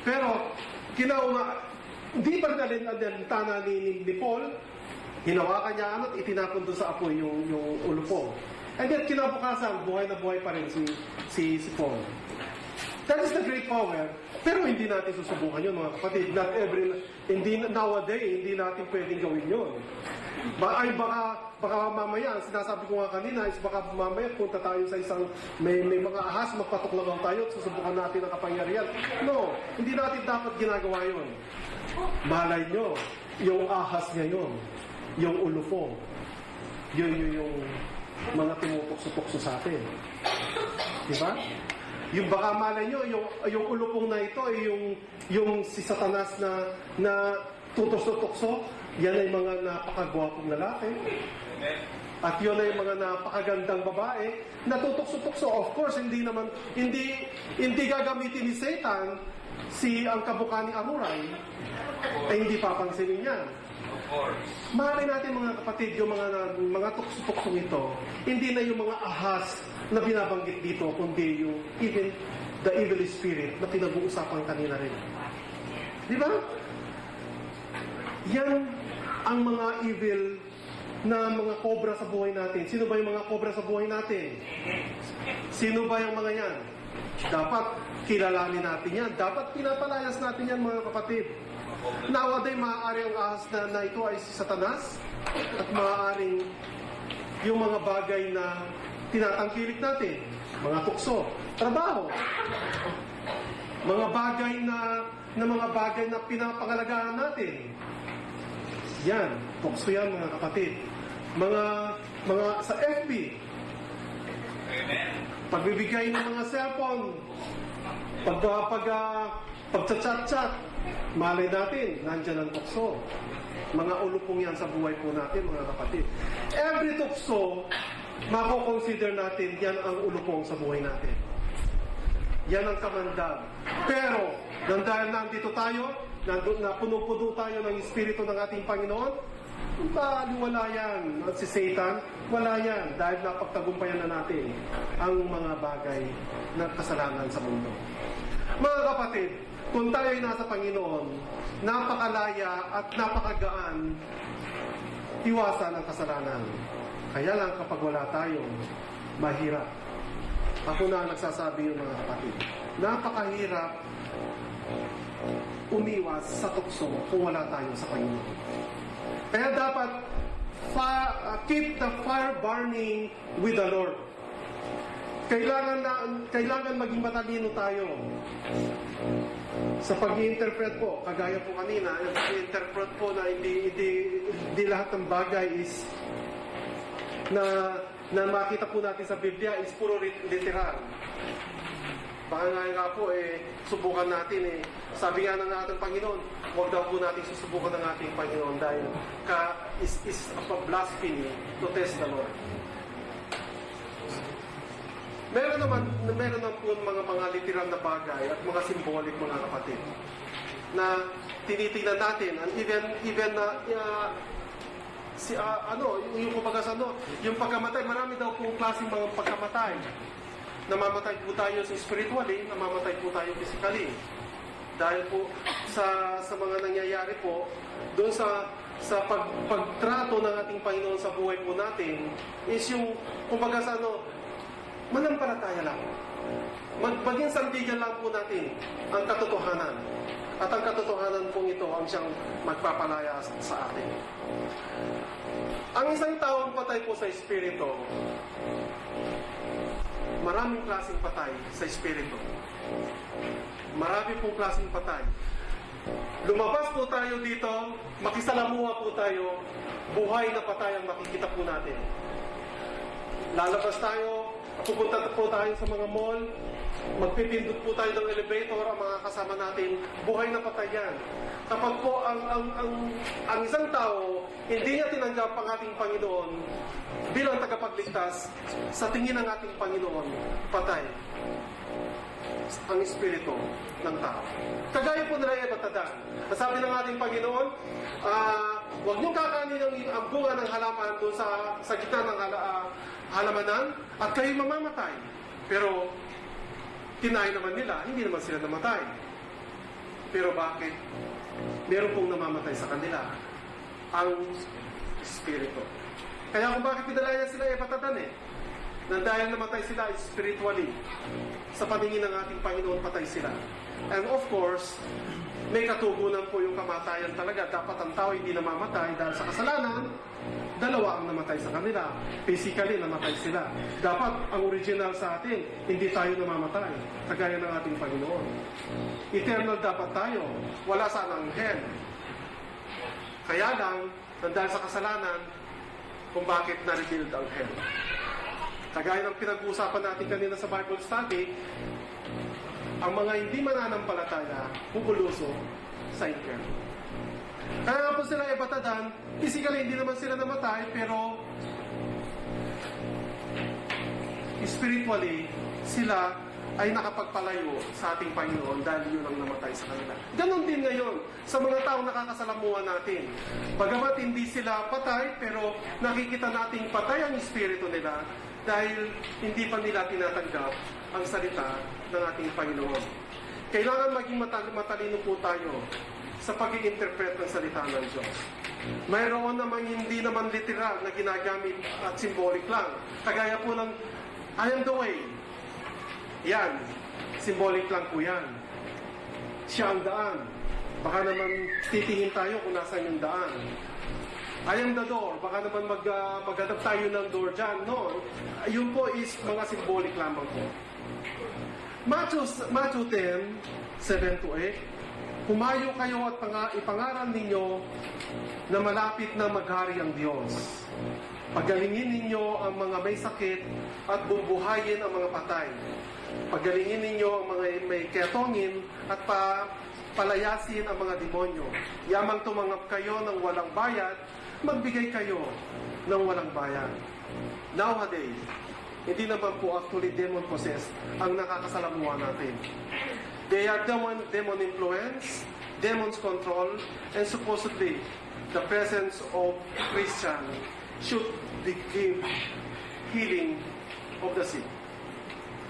Pero, hindi pa rin alintana ni Paul, hinawakan niya at itinapon doon sa apoy yung ulo po. And yet, kinabukasan, buhay na buhay pa rin si Paul. That is the great power. Pero hindi natin susubukan yun, mga kapatid. Nowadays, hindi natin pwedeng gawin yun. Baka mamaya, sinasabi ko nga kanina, is baka mamaya punta tayo sa isang may mga ahas, magpatuklaw tayo at susubukan natin ang kapangyarihan. No, hindi natin dapat ginagawa yun. Malay nyo, yung ahas ngayon, yung ulo po, yun yung mga tumupukso-pukso sa atin. Diba? Yung baka malay nyo, yung ulupong na ito, yung si Satanas na tutos-tukso, yan ay mga napakagwapong lalaki. At yun ay mga napakagandang babae na tutukso-tukso. Of course, hindi gagamitin ni Satan ang kabuka ni Ahuray, hindi papansinin yan. Mahalin natin, mga kapatid, yung mga tukso-tukso nito, hindi na yung mga ahas na binabanggit dito, kundi yung the evil spirit na pinag-uusapan kanina rin. Di ba? Yan ang mga evil na mga cobra sa buhay natin. Sino ba yung mga cobra sa buhay natin? Sino ba yung mga yan? Dapat kilalanin natin yan. Dapat pinapalayas natin yan, mga kapatid. Nowadays, maaari ang ahas na ito ay si Satanas at maaaring yung mga bagay na tinatangkilik natin, mga tukso, trabaho, mga bagay na pinapangalagaan natin. Yan, tukso yan, mga kapatid. Mga sa FB, pagbibigay ng mga cellphone, pagchat-chat, malay natin, nandyan ang tukso. Mga ulupong yan sa buhay po natin, mga kapatid. Every tukso, mako-consider natin, yan ang ulupong sa buhay natin. Yan ang kamandag. Pero, dahil nandito tayo, puno-puno tayo ng Espiritu ng ating Panginoon, wala yan. At si Satan, wala yan. Dahil napagtagumpayan na natin ang mga bagay na kasalanan sa mundo. Mga kapatid, kung tayo ay nasa Panginoon, napakalaya at napakagaan iwasan ang kasalanan. Kaya lang kapag wala tayo, mahirap. Ako na nagsasabi yung mga kapatid. Napakahirap umiwas sa tukso kung wala tayo sa Panginoon. Kaya dapat keep the fire burning with the Lord. Kailangan maging matalino tayo. Sa pag-i-interpret po, kagaya po kanina, yung pag-i-interpret po na hindi lahat ng bagay is na makita po natin sa Biblia is puro literal. Baka nga po, subukan natin Sabi nga ng ating Panginoon, huwag daw po natin susubukan ng ating Panginoon dahil is a blasphemy to test the Lord. Meron naman po mga literal na bagay at mga symbolic, mga kapatid, na tinitingnan natin, and even na yung pagkamatay, marami daw pong klaseng mga pagkamatay. Namamatay po tayo spiritually, namamatay po tayo physically. Dahil po sa mga nangyayari po, doon sa pagtrato ng ating Panginoon sa buhay po natin, is yung, kumbaga manampalataya lang. Maging sandigan lang po natin ang katotohanan. At ang katotohanan pong ito ang siyang magpapalaya sa atin. Ang isang taong patay po sa Espiritu, maraming klaseng patay sa Espiritu. Marami pong klaseng patay. Lumabas po tayo dito, makisalamuha po tayo, buhay na patay ang makikita po natin. Lalabas tayo, pupunta po tayo sa mga mall, magpipindot po tayo ng elevator, ang mga kasama natin, buhay na patay yan. Kapag po ang isang tao, hindi niya tinanggap ang ating Panginoon bilang tagapagligtas, sa tingin ng ating Panginoon, patay ang espiritu ng tao. Kagaya po nila Ebatadan. Sabi ng ating Panginoon, huwag niyong kakanin ang bunga ng halaman doon sa gitna ng halamanan at kayo mamamatay. Pero kinain naman nila, hindi naman sila namatay. Pero bakit? Meron pong namamatay sa kanila ang espiritu. Kaya kung bakit pinalaya sila Ebatadan na dahil namatay sila spiritually, sa paningin ng ating Panginoon, patay sila. And of course, may katugunan po yung kamatayan talaga. Dapat ang tao hindi namamatay dahil sa kasalanan, dalawa ang namatay sa kanila. Physically, namatay sila. Dapat ang original sa atin, hindi tayo namamatay, kagaya ng ating Panginoon. Eternal dapat tayo. Wala sana ang hell. Kaya lang, dahil sa kasalanan, kung bakit na-rebuild ang hell. Kagaya ng pinag-uusapan natin kanina sa Bible study, ang mga hindi mananampalataya, pupulusok sa infierno. Kaya nga po sila Ebatadan, physically hindi naman sila namatay, pero spiritually, sila ay nakapagpalayo sa ating Panginoon dahil yun ang namatay sa kanila. Ganon din ngayon sa mga taong nakakasalamuhan natin. Bagamat hindi sila patay, pero nakikita nating patay ang espiritu nila dahil hindi pa nila tinatanggap ang salita ng ating Panginoon. Kailangan maging matalino po tayo sa pag-i-interpret ng salita ng Diyos. Mayroon naman hindi naman literal na ginagamit at symbolic lang. Kagaya po ng I am the way. Yan, symbolic lang po yan. Siya ang daan. Baka naman titingin tayo kung nasaan yung daan. I am the door. Baka naman mag-adapt tayo ng door dyan. No, yun po is mga symbolic lamang po. Matthew 10, 7-8, humayo kayo at ipangaral ninyo na malapit na maghari ang Diyos. Pagalingin ninyo ang mga may sakit at bubuhayin ang mga patay. Pagalingin ninyo ang mga may ketongin at palayasin ang mga demonyo. Yamang tumanggap kayo ng walang bayad, magbigay kayo ng walang bayad. Nowadays, hindi naman po actually demon-possessed ang nakakasalamuha natin. They are demon influence, demons control, and supposedly, the presence of Christian should give healing of the sick.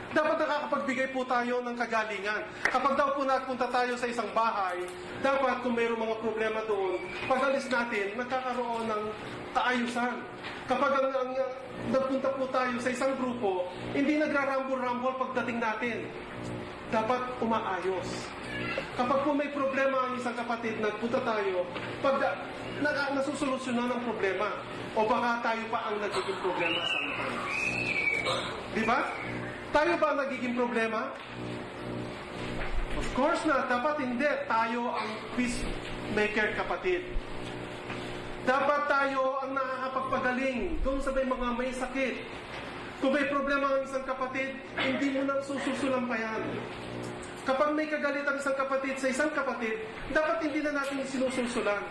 Dapat nakakapagbigay po tayo ng kagalingan. Kapag daw po napunta tayo sa isang bahay, dapat kung mayroong mga problema doon, pag alis natin, nagkakaroon ng kaayusan. Kapag nagpunta po tayo sa isang grupo, hindi nagrarambol-rambol pagdating natin. Dapat umaayos. Kapag po may problema ang isang kapatid, nagpunta tayo, nasusolusyonan ang problema. O baka tayo pa ang nagiging problema sometimes. Di ba? Tayo ba ang nagiging problema? Of course not. Dapat hindi. Tayo ang peacemaker, kapatid. Dapat tayo ang nakakapagpagaling doon sa mga may sakit. Kung may problema ang isang kapatid, hindi mo nang sususulampayan. Kapag may kagalit ang isang kapatid sa isang kapatid, dapat hindi na natin sinususulan.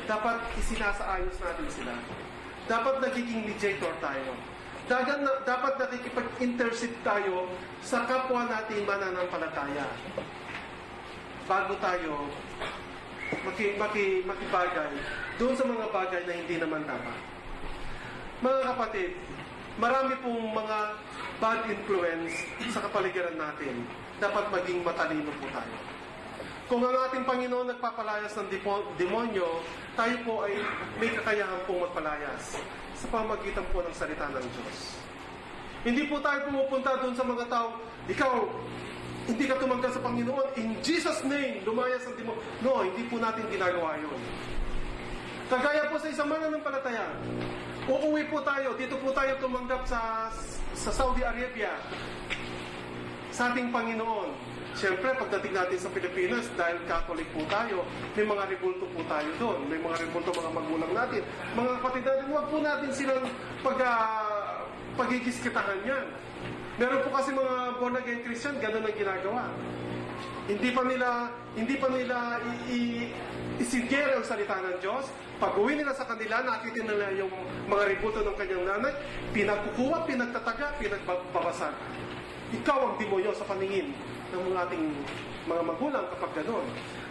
Dapat isinasaayos natin sila. Dapat nagiging mediator tayo. Dapat nakikipag-intercede tayo sa kapwa natin mananampalataya. Bago tayo makibagay doon sa mga bagay na hindi naman dapat. Mga kapatid, marami pong mga bad influence sa kapaligiran natin. Dapat maging matalino po tayo. Kung ang ating Panginoon nagpapalayas ng demonyo, tayo po ay may kakayahan pong magpalayas sa pamagitan po ng salita ng Diyos. Hindi po tayo pumupunta doon sa mga tao, ikaw, hindi ka tumanggap sa Panginoon, in Jesus' name, lumayas ang demonyo. No, hindi po natin ginagawa yun. Kagaya po sa isang mananampalataya, uuwi po tayo, dito po tayo tumanggap sa Saudi Arabia, sa ating Panginoon. Siyempre, pagdating natin sa Pilipinas, dahil Catholic po tayo, may mga rebulto po tayo doon. May mga rebulto mga magulang natin. Mga kapatid natin, huwag po natin silang pagigiskitahan yan. Meron po kasi mga born-again Christian, gano'n ang ginagawa. Hindi pa nila isigera ang salita ng Diyos. Pag-uwi nila sa kanila, nakita nila yung mga rebulto ng kanyang nanay, pinagkukuha, pinagtataga, pinagbabasag. Ikaw ang demonyo sa paningin ng ating mga magulang kapag gano'n.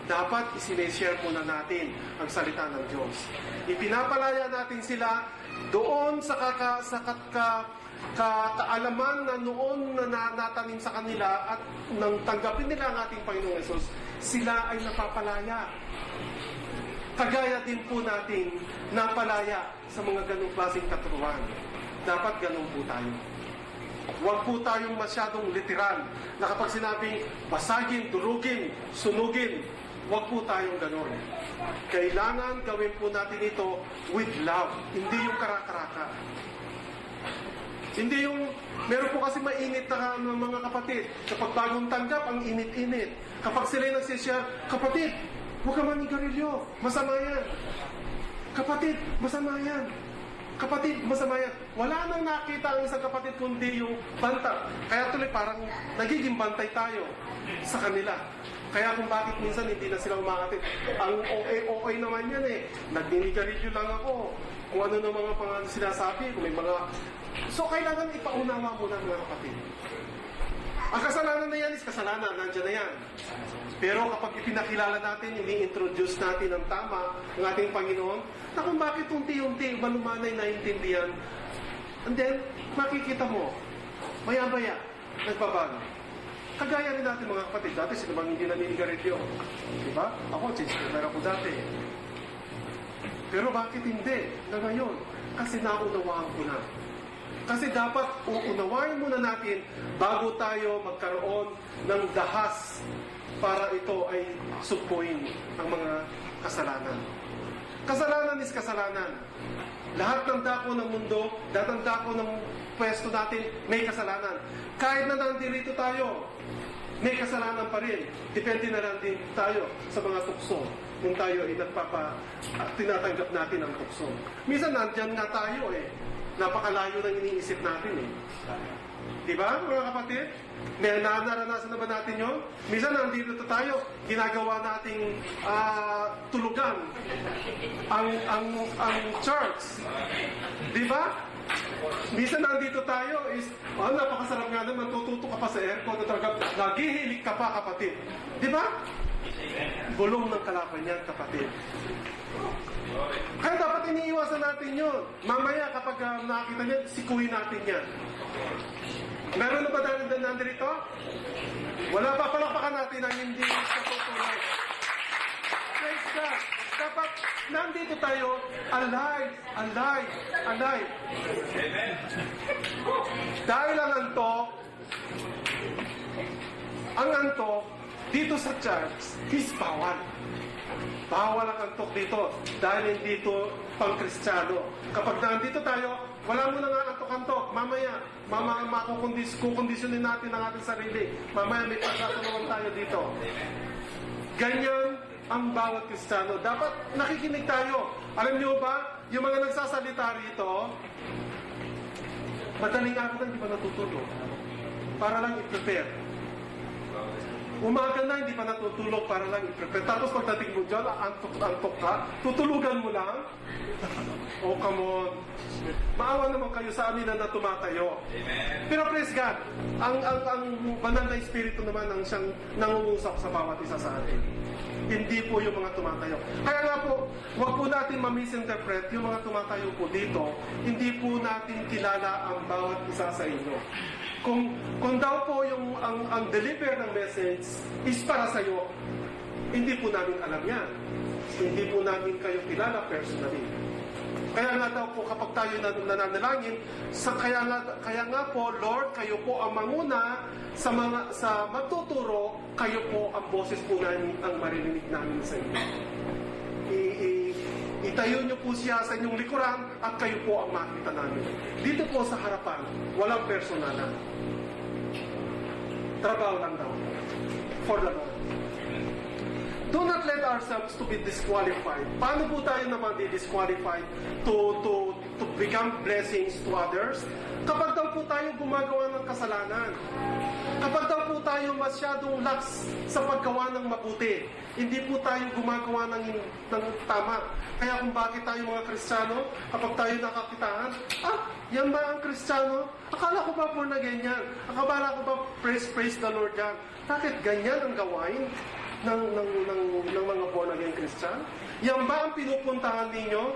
Dapat isineshare muna natin ang salita ng Diyos. Ipinapalaya natin sila doon sa kaalaman na noon na natanim sa kanila at nang tanggapin nila ang ating Panginoong Hesus, sila ay napapalaya. Kagaya din po natin napalaya sa mga ganong klaseng katuruan. Dapat ganun po tayo. Huwag po tayong masyadong literal na kapag sinabing basagin, durugin, sunugin, huwag po tayong gano'n. Kailangan gawin po natin ito with love, hindi yung karakaraka. Hindi yung, meron po kasi mainit na mga kapatid. Kapag bagong tanggap, ang init-init. Kapag sila'y nagsishare, kapatid, huwag ka manigarilyo, masama yan. Kapatid, masama yan. Kapatid, masama yan. Wala nang nakita ang isang kapatid kundi yung banta. Kaya tuloy parang nagiging bantay tayo sa kanila. Kaya kung bakit minsan hindi na sila umakatid. Ang OA naman yan eh. Nagninigarilyo lang ako. Kung ano na mga sinasabi, kung may mga... So kailangan ipaunawa muna mga kapatid. Ang kasalanan na yan is kasalanan. Nandiyan na yan. Pero kapag ipinakilala natin, ini-introduce natin ang tama ng ating Panginoon, na kung bakit unti-unti malumanay na intindihan, and then, makikita mo, maya-maya, nagbabago. Kagaya rin natin mga kapatid, dati sino bang hindi naninigarilyo? Diba? Ako, change-cover ako dati. Pero bakit hindi? Na ngayon, kasi naunawaan ko na. Kasi dapat uunawain muna natin bago tayo magkaroon ng dahas para ito ay supuin ang mga kasalanan. Kasalanan is kasalanan. Lahat ng dako ng mundo, lahat ng dako ng pwesto natin, may kasalanan. Kahit na nandito tayo, may kasalanan pa rin. Depende na lang din tayo sa mga tukso kung tayo ay tinatanggap natin ang tukso. Minsan nandyan nga tayo eh. Napakalayo ng iniisip natin eh. Diba, mga kapatid? May naranasan na ba natin yun? Minsan nandito tayo, ginagawa nating tulugan ang church. Diba? Minsan nandito tayo is, napakasarap nga naman, tututo ka pa sa aircon na talaga, nagihilik ka pa, kapatid. Diba? Bulong ng kalaban yan, kapatid. Kaya dapat iniiwasan natin yun. Mamaya kapag nakita niya, sikuhin natin yan. Meron na ba dahil nandito? Wala pa, palakpakan natin ang hindi sa tutuloy. Praise God! dapat nandito tayo alive. Dahil ang antok dito sa church is bawal. Bawal ang antok dito dahil hindi ito pang-Kristiyano. Kapag nandito tayo, wala mo na nga antok-antok. Mamaya kukondisyonin natin ang ating sarili. Mamaya may pagkakaroon tayo dito. Ganyan ang bawat Kristiyano. Dapat nakikinig tayo. Alam niyo ba, yung mga nagsasalita rito, madaling araw na hindi pa natutulog. Para lang i-prepare. Umaga na, hindi pa natutulog para lang i-prepare. Tapos pagdating mo dyan, antok ka, tutulugan mo lang. Oh, come on. Maawa naman kayo sa amin na tumatayo. Amen. Pero praise God, ang banal na Espiritu naman ang siyang nangungusap sa bawat isa sa atin. Hindi po yung mga tumatayo. Kaya nga po, huwag po natin ma-misinterpret yung mga tumatayo po dito. Hindi po natin kilala ang bawat isa sa inyo. Kung daw po yung ang deliver ng message is para sa iyo, hindi po namin alam yan. Hindi po namin kayo kilala personally. Kaya nga daw po kapag tayo nananalangin, kaya nga po, Lord, kayo po ang manguna sa magtuturo, kayo po ang boses po namin ang maririnig namin sa inyo. Itayo niyo po siya sa inyong likuran at kayo po ang makita namin. Dito po sa harapan, walang personalan. Trabaho lang daw. For the Lord. Do not let ourselves to be disqualified. Paano po tayo naman di-disqualified to become blessings to others? Kapag daw po tayo gumagawa ng kasalanan. Kapag daw po tayo masyadong lax sa paggawa ng mabuti. Hindi po tayo gumagawa ng tama. Kaya kung bakit tayo mga Kristiyano, kapag tayo nakakitaan, yan ba ang Kristiyano? Akala ko ba born again yan? Akala ko ba praise the Lord yan? Bakit ganyan ang gawain ng mga born again Christian? Yan ba ang pinupuntahan ninyo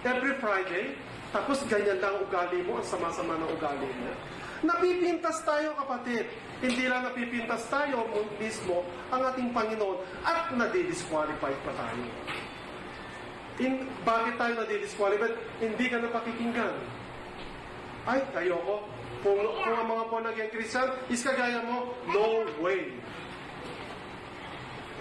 every Friday? Tapos ganyan lang ugali mo, ang sama-sama ng ugali mo. Napipintas tayo, kapatid. Hindi lang napipintas tayo mismo ang ating Panginoon at nadi-disqualified pa tayo. Bakit tayo nadi-disqualified? Hindi ka napakikinggan. Ay, ayoko. Kung ang mga born again Christian is kagaya mo, no way.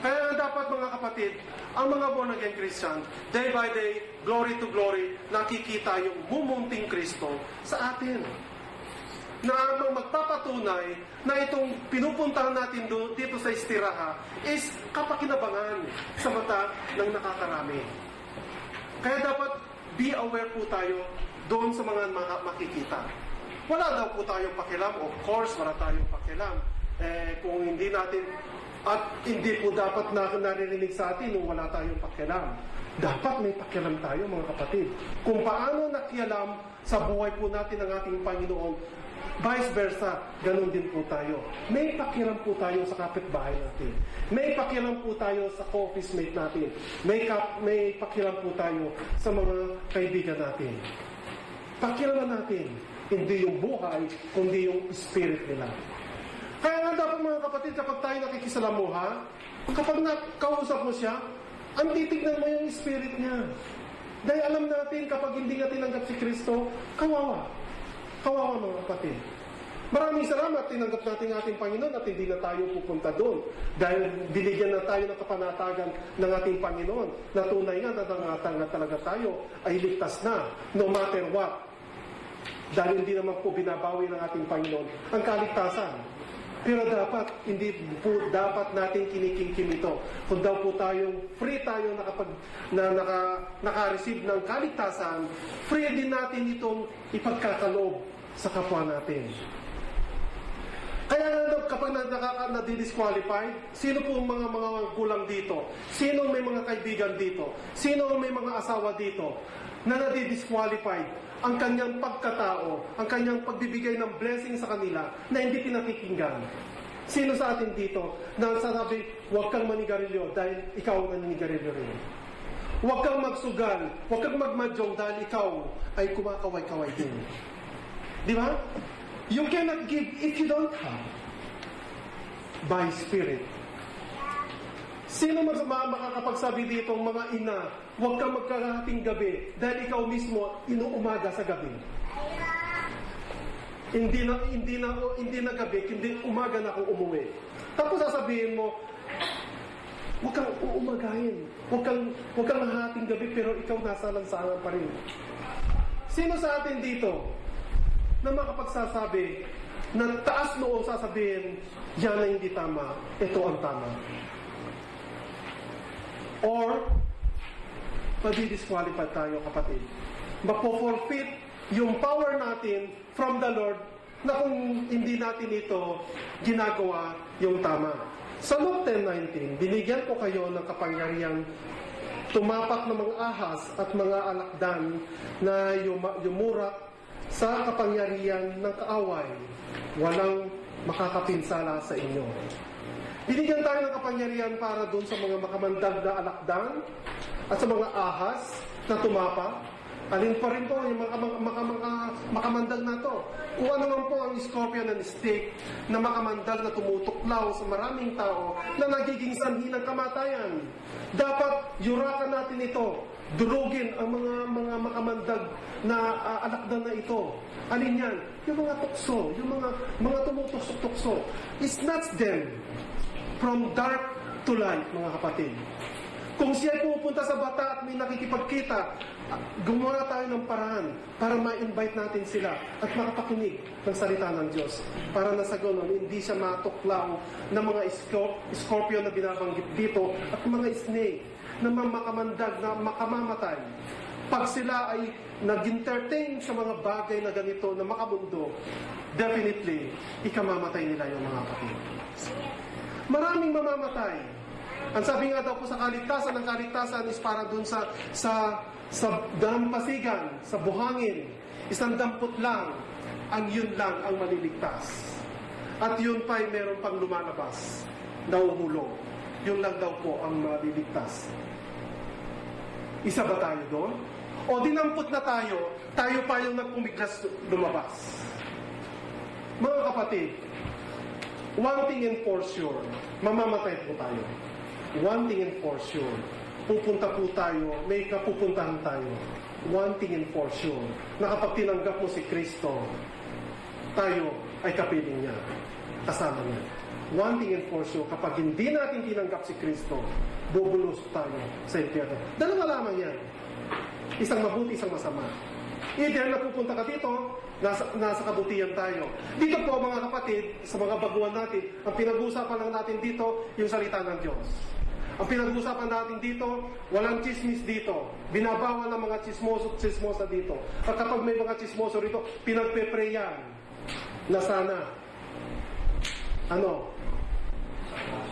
Kaya dapat mga kapatid, ang mga born again Christian, day by day, glory to glory, nakikita yung mumunting Kristo sa atin. Na ang magpapatunay na itong pinupuntahan natin dito sa istiraha is kapakinabangan sa mata ng nakakarami. Kaya dapat be aware po tayo doon sa mga makikita. Wala daw po tayong pakialam. Of course, wala tayong pakialam. Kung hindi natin, at hindi po dapat naririnig sa atin nung wala tayong pakialam. Dapat may pakialam tayo, mga kapatid. Kung paano nakialam sa buhay po natin ng ating Panginoon, vice versa, ganun din po tayo. May pakialam po tayo sa kapitbahay natin. May pakialam po tayo sa co-office mate natin. May pakialam po tayo sa mga kaibigan natin. Pakialaman natin, hindi yung buhay, kundi yung spirit nila. Kaya nga dapat mga kapatid, kapag tayo nakikisalamuha, kapag nakausap mo siya, ang titignan mo yung spirit niya. Dahil alam natin, kapag hindi nga tinanggap si Kristo, kawawa. Kawawa mga kapatid. Maraming salamat, tinanggap natin ating Panginoon at hindi na tayo pupunta doon. Dahil binigyan na tayo ng kapanatagan ng ating Panginoon. Na tunay nga na talaga tayo ay ligtas na, no matter what. Dahil hindi naman po binabawi ng ating Panginoon ang kaligtasan. Pero dapat, hindi po dapat natin kinikimkim ito. Kung daw po tayong free tayo naka-receive ng kaligtasan, free din natin itong ipagkakaloob sa kapwa natin. Kaya kapag na-disqualified, sino po ang mga gulang dito? Sino may mga kaibigan dito? Sino may mga asawa dito na na-disqualified? Ang kanyang pagkatao, ang kanyang pagbibigay ng blessing sa kanila na hindi pinakikinggan. Sino sa atin dito na sasabi, huwag kang manigarilyo dahil ikaw ang naninigarilyo rin. Huwag kang magsugal, huwag kang magmadyong dahil ikaw ay kumakaway-kaway din. Di ba? You cannot give if you don't have by Spirit. Sino makakapagsabi dito, mga ina, huwag kang magkakahating gabi dahil ikaw mismo inuumaga sa gabi? Hindi na gabi, hindi umaga na akong umuwi. Tapos sasabihin mo, huwag kang uumagahin. Huwag kang hahating gabi pero ikaw nasa lansangan pa rin. Sino sa atin dito na makapagsasabi na taas noong sasabihin, yan na hindi tama, ito ang tama? Or, madi-disqualified tayo, kapatid. Mapo-forfeit yung power natin from the Lord na kung hindi natin ito ginagawa yung tama. Sa Luke 10:19, binigyan ko kayo ng kapangyarihan tumapak ng mga ahas at mga alakdan na yumurak sa kapangyarihan ng kaaway. Walang makakapinsala sa inyo. Binigyan tayo ng kapangyarihan para doon sa mga makamandag na alakdan at sa mga ahas na tumapak. Alin pa rin po yung makamandag na to. Kung ano man po ang scorpion and snake na makamandag na tumutuklaw sa maraming tao na nagiging sanhi ng kamatayan. Dapat yurakan natin ito. Durugin ang mga makamandag na alakdan na ito. Alin yan? Yung mga tukso, yung mga tumutusok-tukso. Snatch them from dark to light, mga kapatid. Kung siya pupunta sa bata at may nakikipagkita, gumawa tayo ng paraan para ma-invite natin sila at makapakinig ng salita ng Diyos. Para na sa ganoon, hindi siya matuklaw ng mga scorpion na binabanggit dito at mga snake na makamandag na makamamatay. Pag sila ay nag-entertain sa mga bagay na ganito na makamundo, definitely, ikamamatay nila yung mga kapatid. Maraming mamamatay. Ang sabi nga daw po sa kaligtasan, ang kaligtasan is para dun sa dalampasigan, sa buhangin. Isang dampot lang, ang yun lang ang maliligtas. At yun pa'y meron pang lumalabas, nahuhulog. Yun lang daw po ang maliligtas. Isa ba tayo doon? O dinampot na tayo pa yung nagpumiglas lumabas. Mga kapatid, one thing in for sure, mamamatay po tayo. One thing in for sure, pupunta po tayo, may kapupuntahan tayo. One thing in for sure, na kapag tinanggap mo si Kristo, tayo ay kapiling niya, kasama niya. One thing in for sure, kapag hindi natin tinanggap si Kristo, bubulos tayo sa impyerno. Dalawa lamang yan. Isang mabuti, isang masama. Either napupunta ka dito, nasa kabutihan tayo. Dito po mga kapatid, sa mga baguhan natin, ang pinag-uusapan lang natin dito, yung salita ng Diyos. Ang pinag-uusapan natin dito, walang chismis dito. Binabawal ng mga chismosa dito. At kapag may mga chismoso rito, pinagpe-pray yan na sana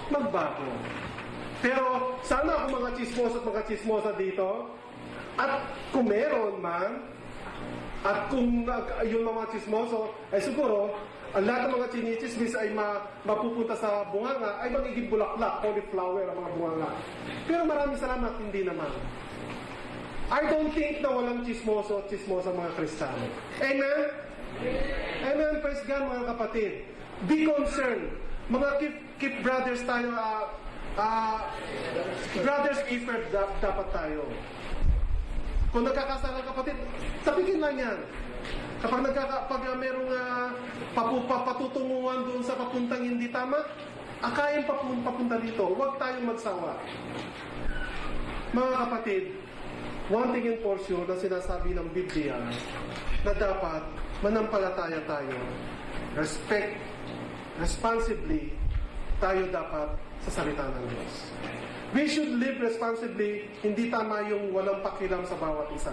magbago. Pero sana kung mga chismosa dito, at kung meron man, at kung yung mga chismoso, ay siguro, ang lahat ng mga chinichismis ay mapupunta sa bunganga, ay magiging bulaklak, cauliflower ang mga bunganga. Pero maraming salamat, hindi naman. I don't think na walang chismosa mga Kristiyano. Amen? Amen, praise God mga kapatid. Be concerned. Mga keep brothers tayo, brothers keeper dapat tayo. Kung nagkakasala kapatid, tapikin lang yan. Kapag merong patutunguhan doon sa papuntang hindi tama, akayin papunta dito. Huwag tayong magsawa. Mga kapatid, one thing in for sure na sinasabi ng Biblia na dapat manampalataya tayo. Responsibly, tayo dapat sa salita ng Diyos. We should live responsibly, hindi tama yung walang pakialam sa bawat isa.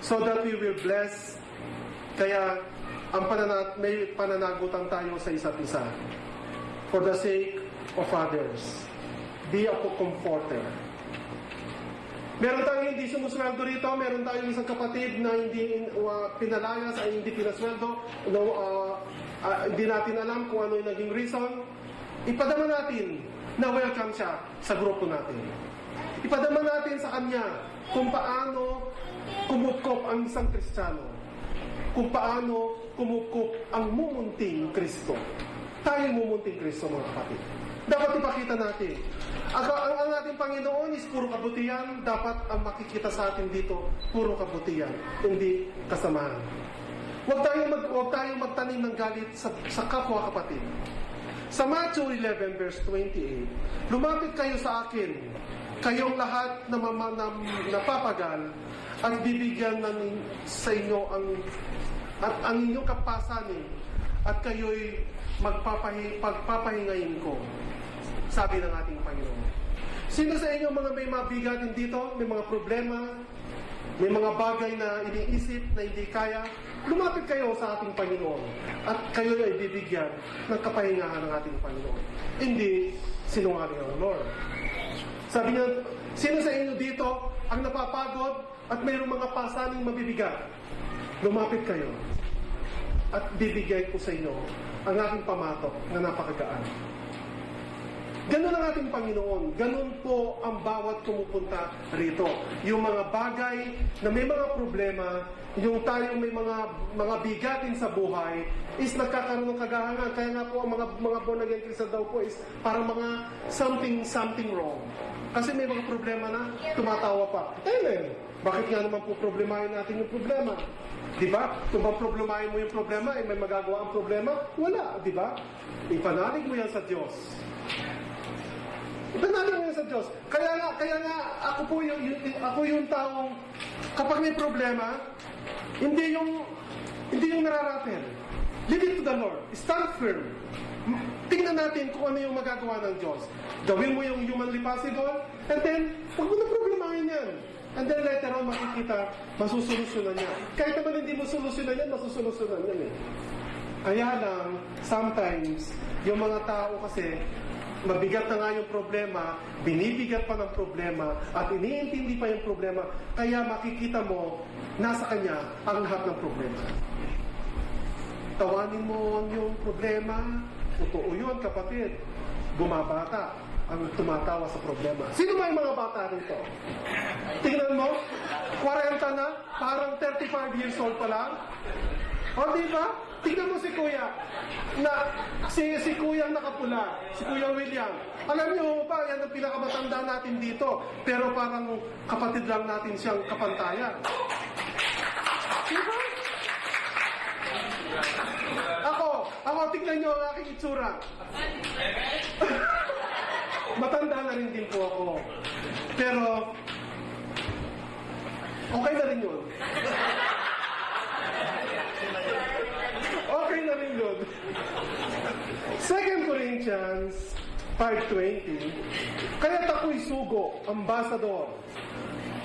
So that we will bless. Kaya may pananagutan tayo sa isa't isa. For the sake of others. Be a comforter. Meron tayong hindi sumusweldo rito. Meron tayong isang kapatid na hindi pinalayas ay hindi pinasweldo. Hindi natin alam kung ano yung naging reason. Ipadama natin na welcome siya sa grupo natin. Ipadama natin sa kanya kung paano kumukop ang isang Kristiyano. Kung paano kumukop ang mumunting Kristo. Tayo mumunting Kristo, mga kapatid. Dapat ipakita natin. Ang ating Panginoon is puro kabutihan. Dapat ang makikita sa atin dito, puro kabutihan, hindi kasamaan. Huwag tayong magtanim ng galit sa kapwa kapatid. Sa Matthew 11 verse 28, lumapit kayo sa akin, kayong lahat na napapagal, at bibigyan sa inyo ang inyong kapasanin, at kayo'y pagpapahingayin ko, sabi ng ating Panginoon. Sino sa inyo mga may mabigatin dito, may mga problema, may mga bagay na iniisip na hindi kaya, lumapit kayo sa ating Panginoon at kayo ay bibigyan ng kapahingahan ng ating Panginoon. Hindi sinungaling ang Lord. Sabi niya, sino sa inyo dito ang napapagod at mayroong mga pasaning mabibigat? Lumapit kayo at bibigay ko sa inyo ang aking pamatok na napakagaan. Ganun ang ating Panginoon. Ganun po ang bawat pumupunta rito. Yung mga bagay na may mga problema, yung tayo may mga bigatin sa buhay, is nagkakaroon ng kagahangan. Kaya nga po ang mga born again Christian daw po is parang mga something wrong. Kasi may mga problema na tumatawa pa. Bakit nga naman po problemahin natin yung problema? Diba? Kung bang problemahin mo yung problema, may magagawa ang problema? Wala, diba? Ipanalig mo yan sa Diyos. Ipanalig mo yan sa Diyos. Kaya nga ako yung taong kapag may problema, hindi yung nararatel. Leave it to the Lord. Stand firm. Tingnan natin kung ano yung magagawa ng Diyos. Gawin mo yung humanly possible, and then, huwag mo na problemahin yan. And then later on, makikita, masusolusyonan niya. Kahit naman hindi mo solusyonan yan, masusolusyonan yan eh. Kaya lang, sometimes, yung mga tao kasi, mabigat na nga yung problema, binibigat pa ng problema, at iniintindi pa yung problema, kaya makikita mo, nasa kanya ang lahat ng problema. Tawanin mo yung problema, totoo yun kapatid, bumabata ang tumatawa sa problema. Sino ba yung mga bata rito? Tingnan mo, 40 na, parang 35 years old pa lang. O diba? Tingnan mo si Kuya, si Kuyang nakapula, si Kuya William. Alam niyo ba, yan ang pinakamatanda natin dito, pero parang kapatid lang natin siyang kapantayan. Diba? Ako, tingnan niyo ang aking itsura. Matanda na rin din po ako. Pero, okay na rin yun. Okay na rin yun. 2 Corinthians 5:20, kaya't ako'y sugo, ambassador.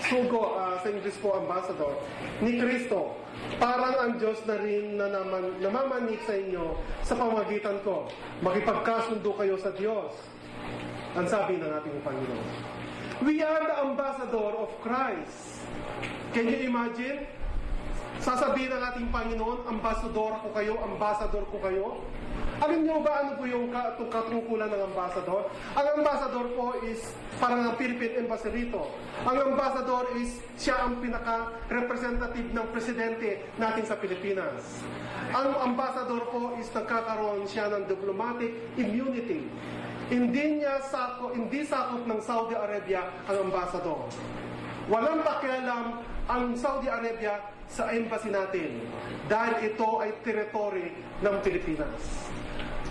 Sugo, sa English po, ambassador, ni Kristo. Parang ang Diyos na rin na namamanik sa inyo sa pamagitan ko. Makipagkasundo kayo sa Diyos. Ang sabi ng ating Panginoon. We are the ambassador of Christ. Can you imagine? Sasabihin ng ating Panginoon, ambassador ko kayo. Alam niyo ba ano po yung katungkulan ng ambassador? Ang ambassador po is parang ang Philippine Embassy rito. Ang ambassador is siya ang pinaka-representative ng presidente natin sa Pilipinas. Ang ambassador po is nagkakaroon siya ng diplomatic immunity. Hindi sakop ng Saudi Arabia ang ambassador. Walang pakialam ang Saudi Arabia sa embassy natin dahil ito ay territory ng Pilipinas.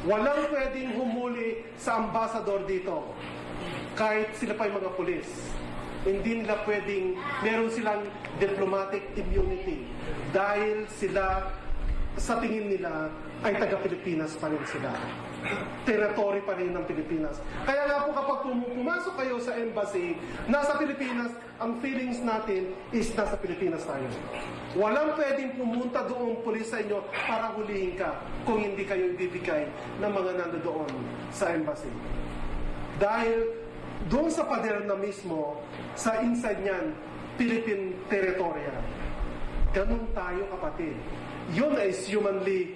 Walang pwedeng humuli sa ambassador dito kahit sila pa yung mga pulis. Hindi nila pwedeng, meron silang diplomatic immunity dahil sila sa tingin nila ay taga-Pilipinas pa rin sila. Territory pa rin ng Pilipinas. Kaya nga po kapag pumasok kayo sa embassy, nasa Pilipinas, ang feelings natin is nasa Pilipinas tayo. Walang pwedeng pumunta doon pulis sa inyo para hulihin ka kung hindi kayo ibibigay ng mga nandoon sa embassy. Dahil doon sa pader na mismo, sa inside niyan, Philippine territory. Ganun tayo kapatid. Yun is humanly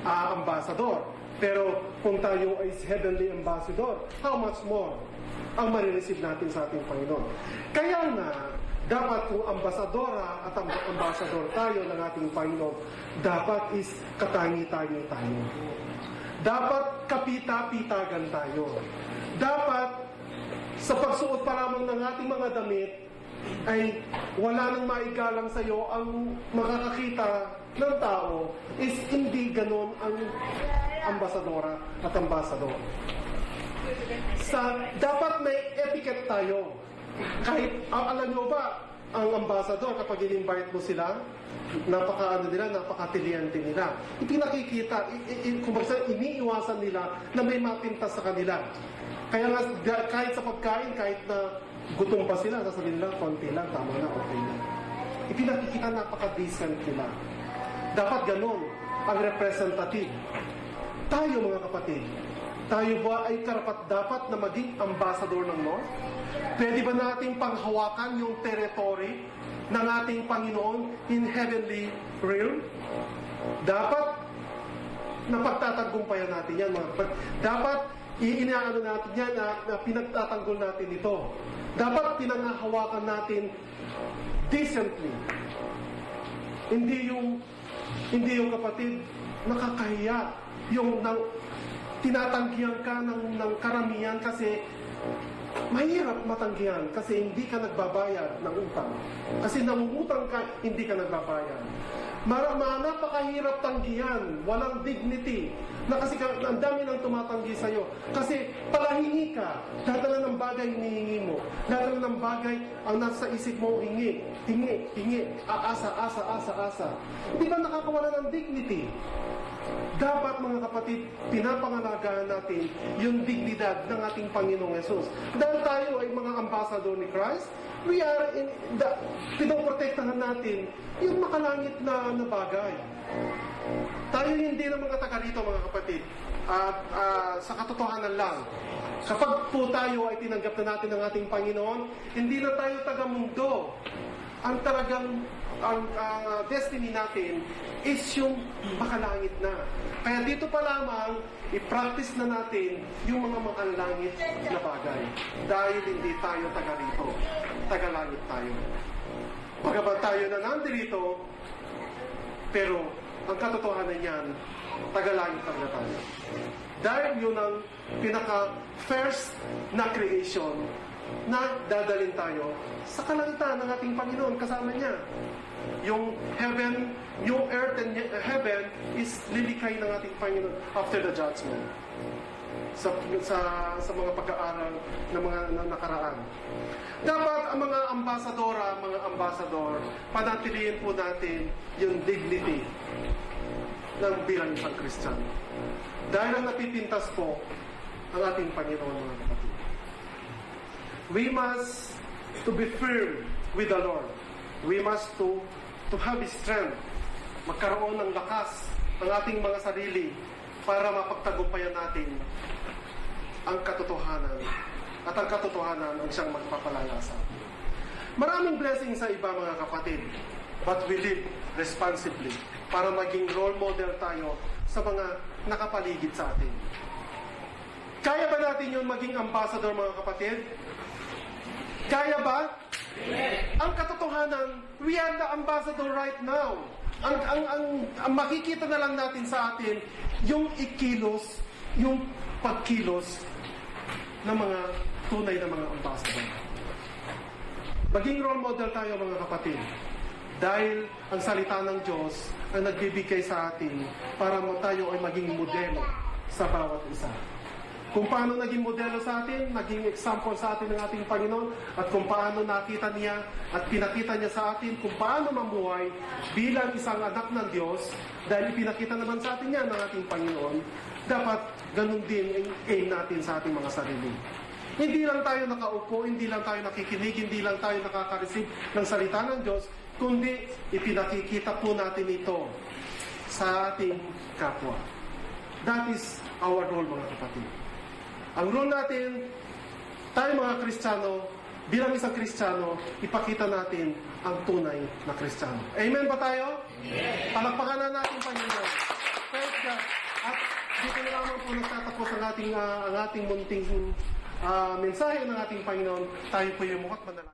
ambassador. Pero kung tayo is heavenly ambassador, how much more ang marireceive natin sa ating Panginoon? Kaya nga, dapat kung ambasadora at ambasador tayo ng ating Panginoon, dapat is katangi-tangi tayo. Dapat kapita-pitagan tayo. Dapat sa pagsuot pa lamang ng ating mga damit ay wala nang maigalang sa iyo ang makakakita ng tao is hindi ganon ang ambasadora at ambasador. Dapat may etiquette tayo. Kahit, alam nyo ba, ang ambasador, kapag in-invite mo sila, napaka-tiliante nila. Ipinakikita, iniiwasan nila na may mapintas sa kanila. Kaya nga, kahit sa pagkain, kahit na gutom pa sila, sasabihin nila, konti lang, tama na, okay na. Ipinakikita, napaka-decent nila. Dapat ganun ang representative. Tayo, mga kapatid, tayo ba ay karapat-dapat na maging ambasador ng Lord? Pwede ba nating panghawakan yung territory ng ating Panginoon in heavenly realm? Dapat napagtatagumpayan natin yan, mga kapatid. Dapat inaano natin yan na pinagtatanggol natin ito. Dapat pinanghahawakan natin decently. Hindi yung kapatid nakakahiya, yung tinatanggihan ka ng karamihan kasi mahirap matanggihan kasi hindi ka nagbabayad ng utang. Kasi nangungutang ka, hindi ka nagbabayad. Napakahirap tanggihan, walang dignity. Na kasi ang dami nang tumatanggi sa'yo. Kasi palahingi ka, lahat na ng bagay hinihingi mo. Lahat na ng bagay ang nasa isip mo, hingi, asa. Hindi ba nakakawala ng dignity? Dapat, mga kapatid, pinapangalagaan natin yung dignidad ng ating Panginoong Yesus. Dahil tayo ay mga ambassador ni Christ, pinoprotektahan natin yung makalangit na bagay. Tayo hindi na mga taga rito, mga kapatid. At sa katotohanan lang, kapag po tayo ay tinanggap na natin ng ating Panginoon, hindi na tayo taga-mundo. Ang talagang destiny natin is yung makalangit na. Kaya dito pa lamang, i-practice na natin yung mga makalangit na bagay. Dahil hindi tayo taga rito. Taga-langit tayo. Pagkabat tayo na nandito, pero ang katotohanan niyan, taga-langit talaga tayo. Dahil yun ang pinaka-first na creation na dadalhin tayo sa kalangitan ng ating Panginoon kasama niya. Yung heaven, yung earth and heaven is lilikay ng ating Panginoon after the judgment. Sa mga pag-aaral ng mga nakaraan. Dapat ang mga ambasador, panatilihin po natin yung dignity ng bilang isang Kristiyano. Dahil ang napipintas po ang ating Panginoon, mga kapatid. We must to be firm with the Lord. We must to have strength. Magkaroon ng lakas ang ating mga sarili para mapagtagumpayan natin ang katotohanan. At ang katotohanan ang siyang magpapalaya sa atin. Maraming blessing sa iba, mga kapatid. But we live responsibly para maging role model tayo sa mga nakapaligid sa atin. Kaya ba natin yun maging ambassador, mga kapatid? Kaya ba? Yes. Ang katotohanan, we are the ambassador right now. Ang makikita na lang natin sa atin, yung ikilos, yung pagkilos ng mga tunay na mga ambassador. Maging role model tayo, mga kapatid. Dahil ang salita ng Diyos ang nagbibigay sa atin para tayo ay maging modelo sa bawat isa. Kung paano naging modelo sa atin, naging example sa atin ng ating Panginoon, at kung paano nakita niya at pinakita niya sa atin kung paano mamuhay bilang isang anak ng Diyos, dahil ipinakita naman sa atin yan ng ating Panginoon, dapat ganun din ang aim natin sa ating mga sarili. Hindi lang tayo nakaupo, hindi lang tayo nakikinig, hindi lang tayo nakaka-receive ng salita ng Diyos, kundi ipinakikita po natin ito sa ating kapwa. That is our role, mga kapatid. Ang role natin, tayo mga Kristiyano, bilang isang Kristiyano, ipakita natin ang tunay na Kristiyano. Amen ba tayo? Yes. Palakpakan na natin, Panginoon. Praise God. At dito na naman po nagtatapos ang ating munting mensahe ng ating Panginoon. Tayo po yung mukhang manalangin.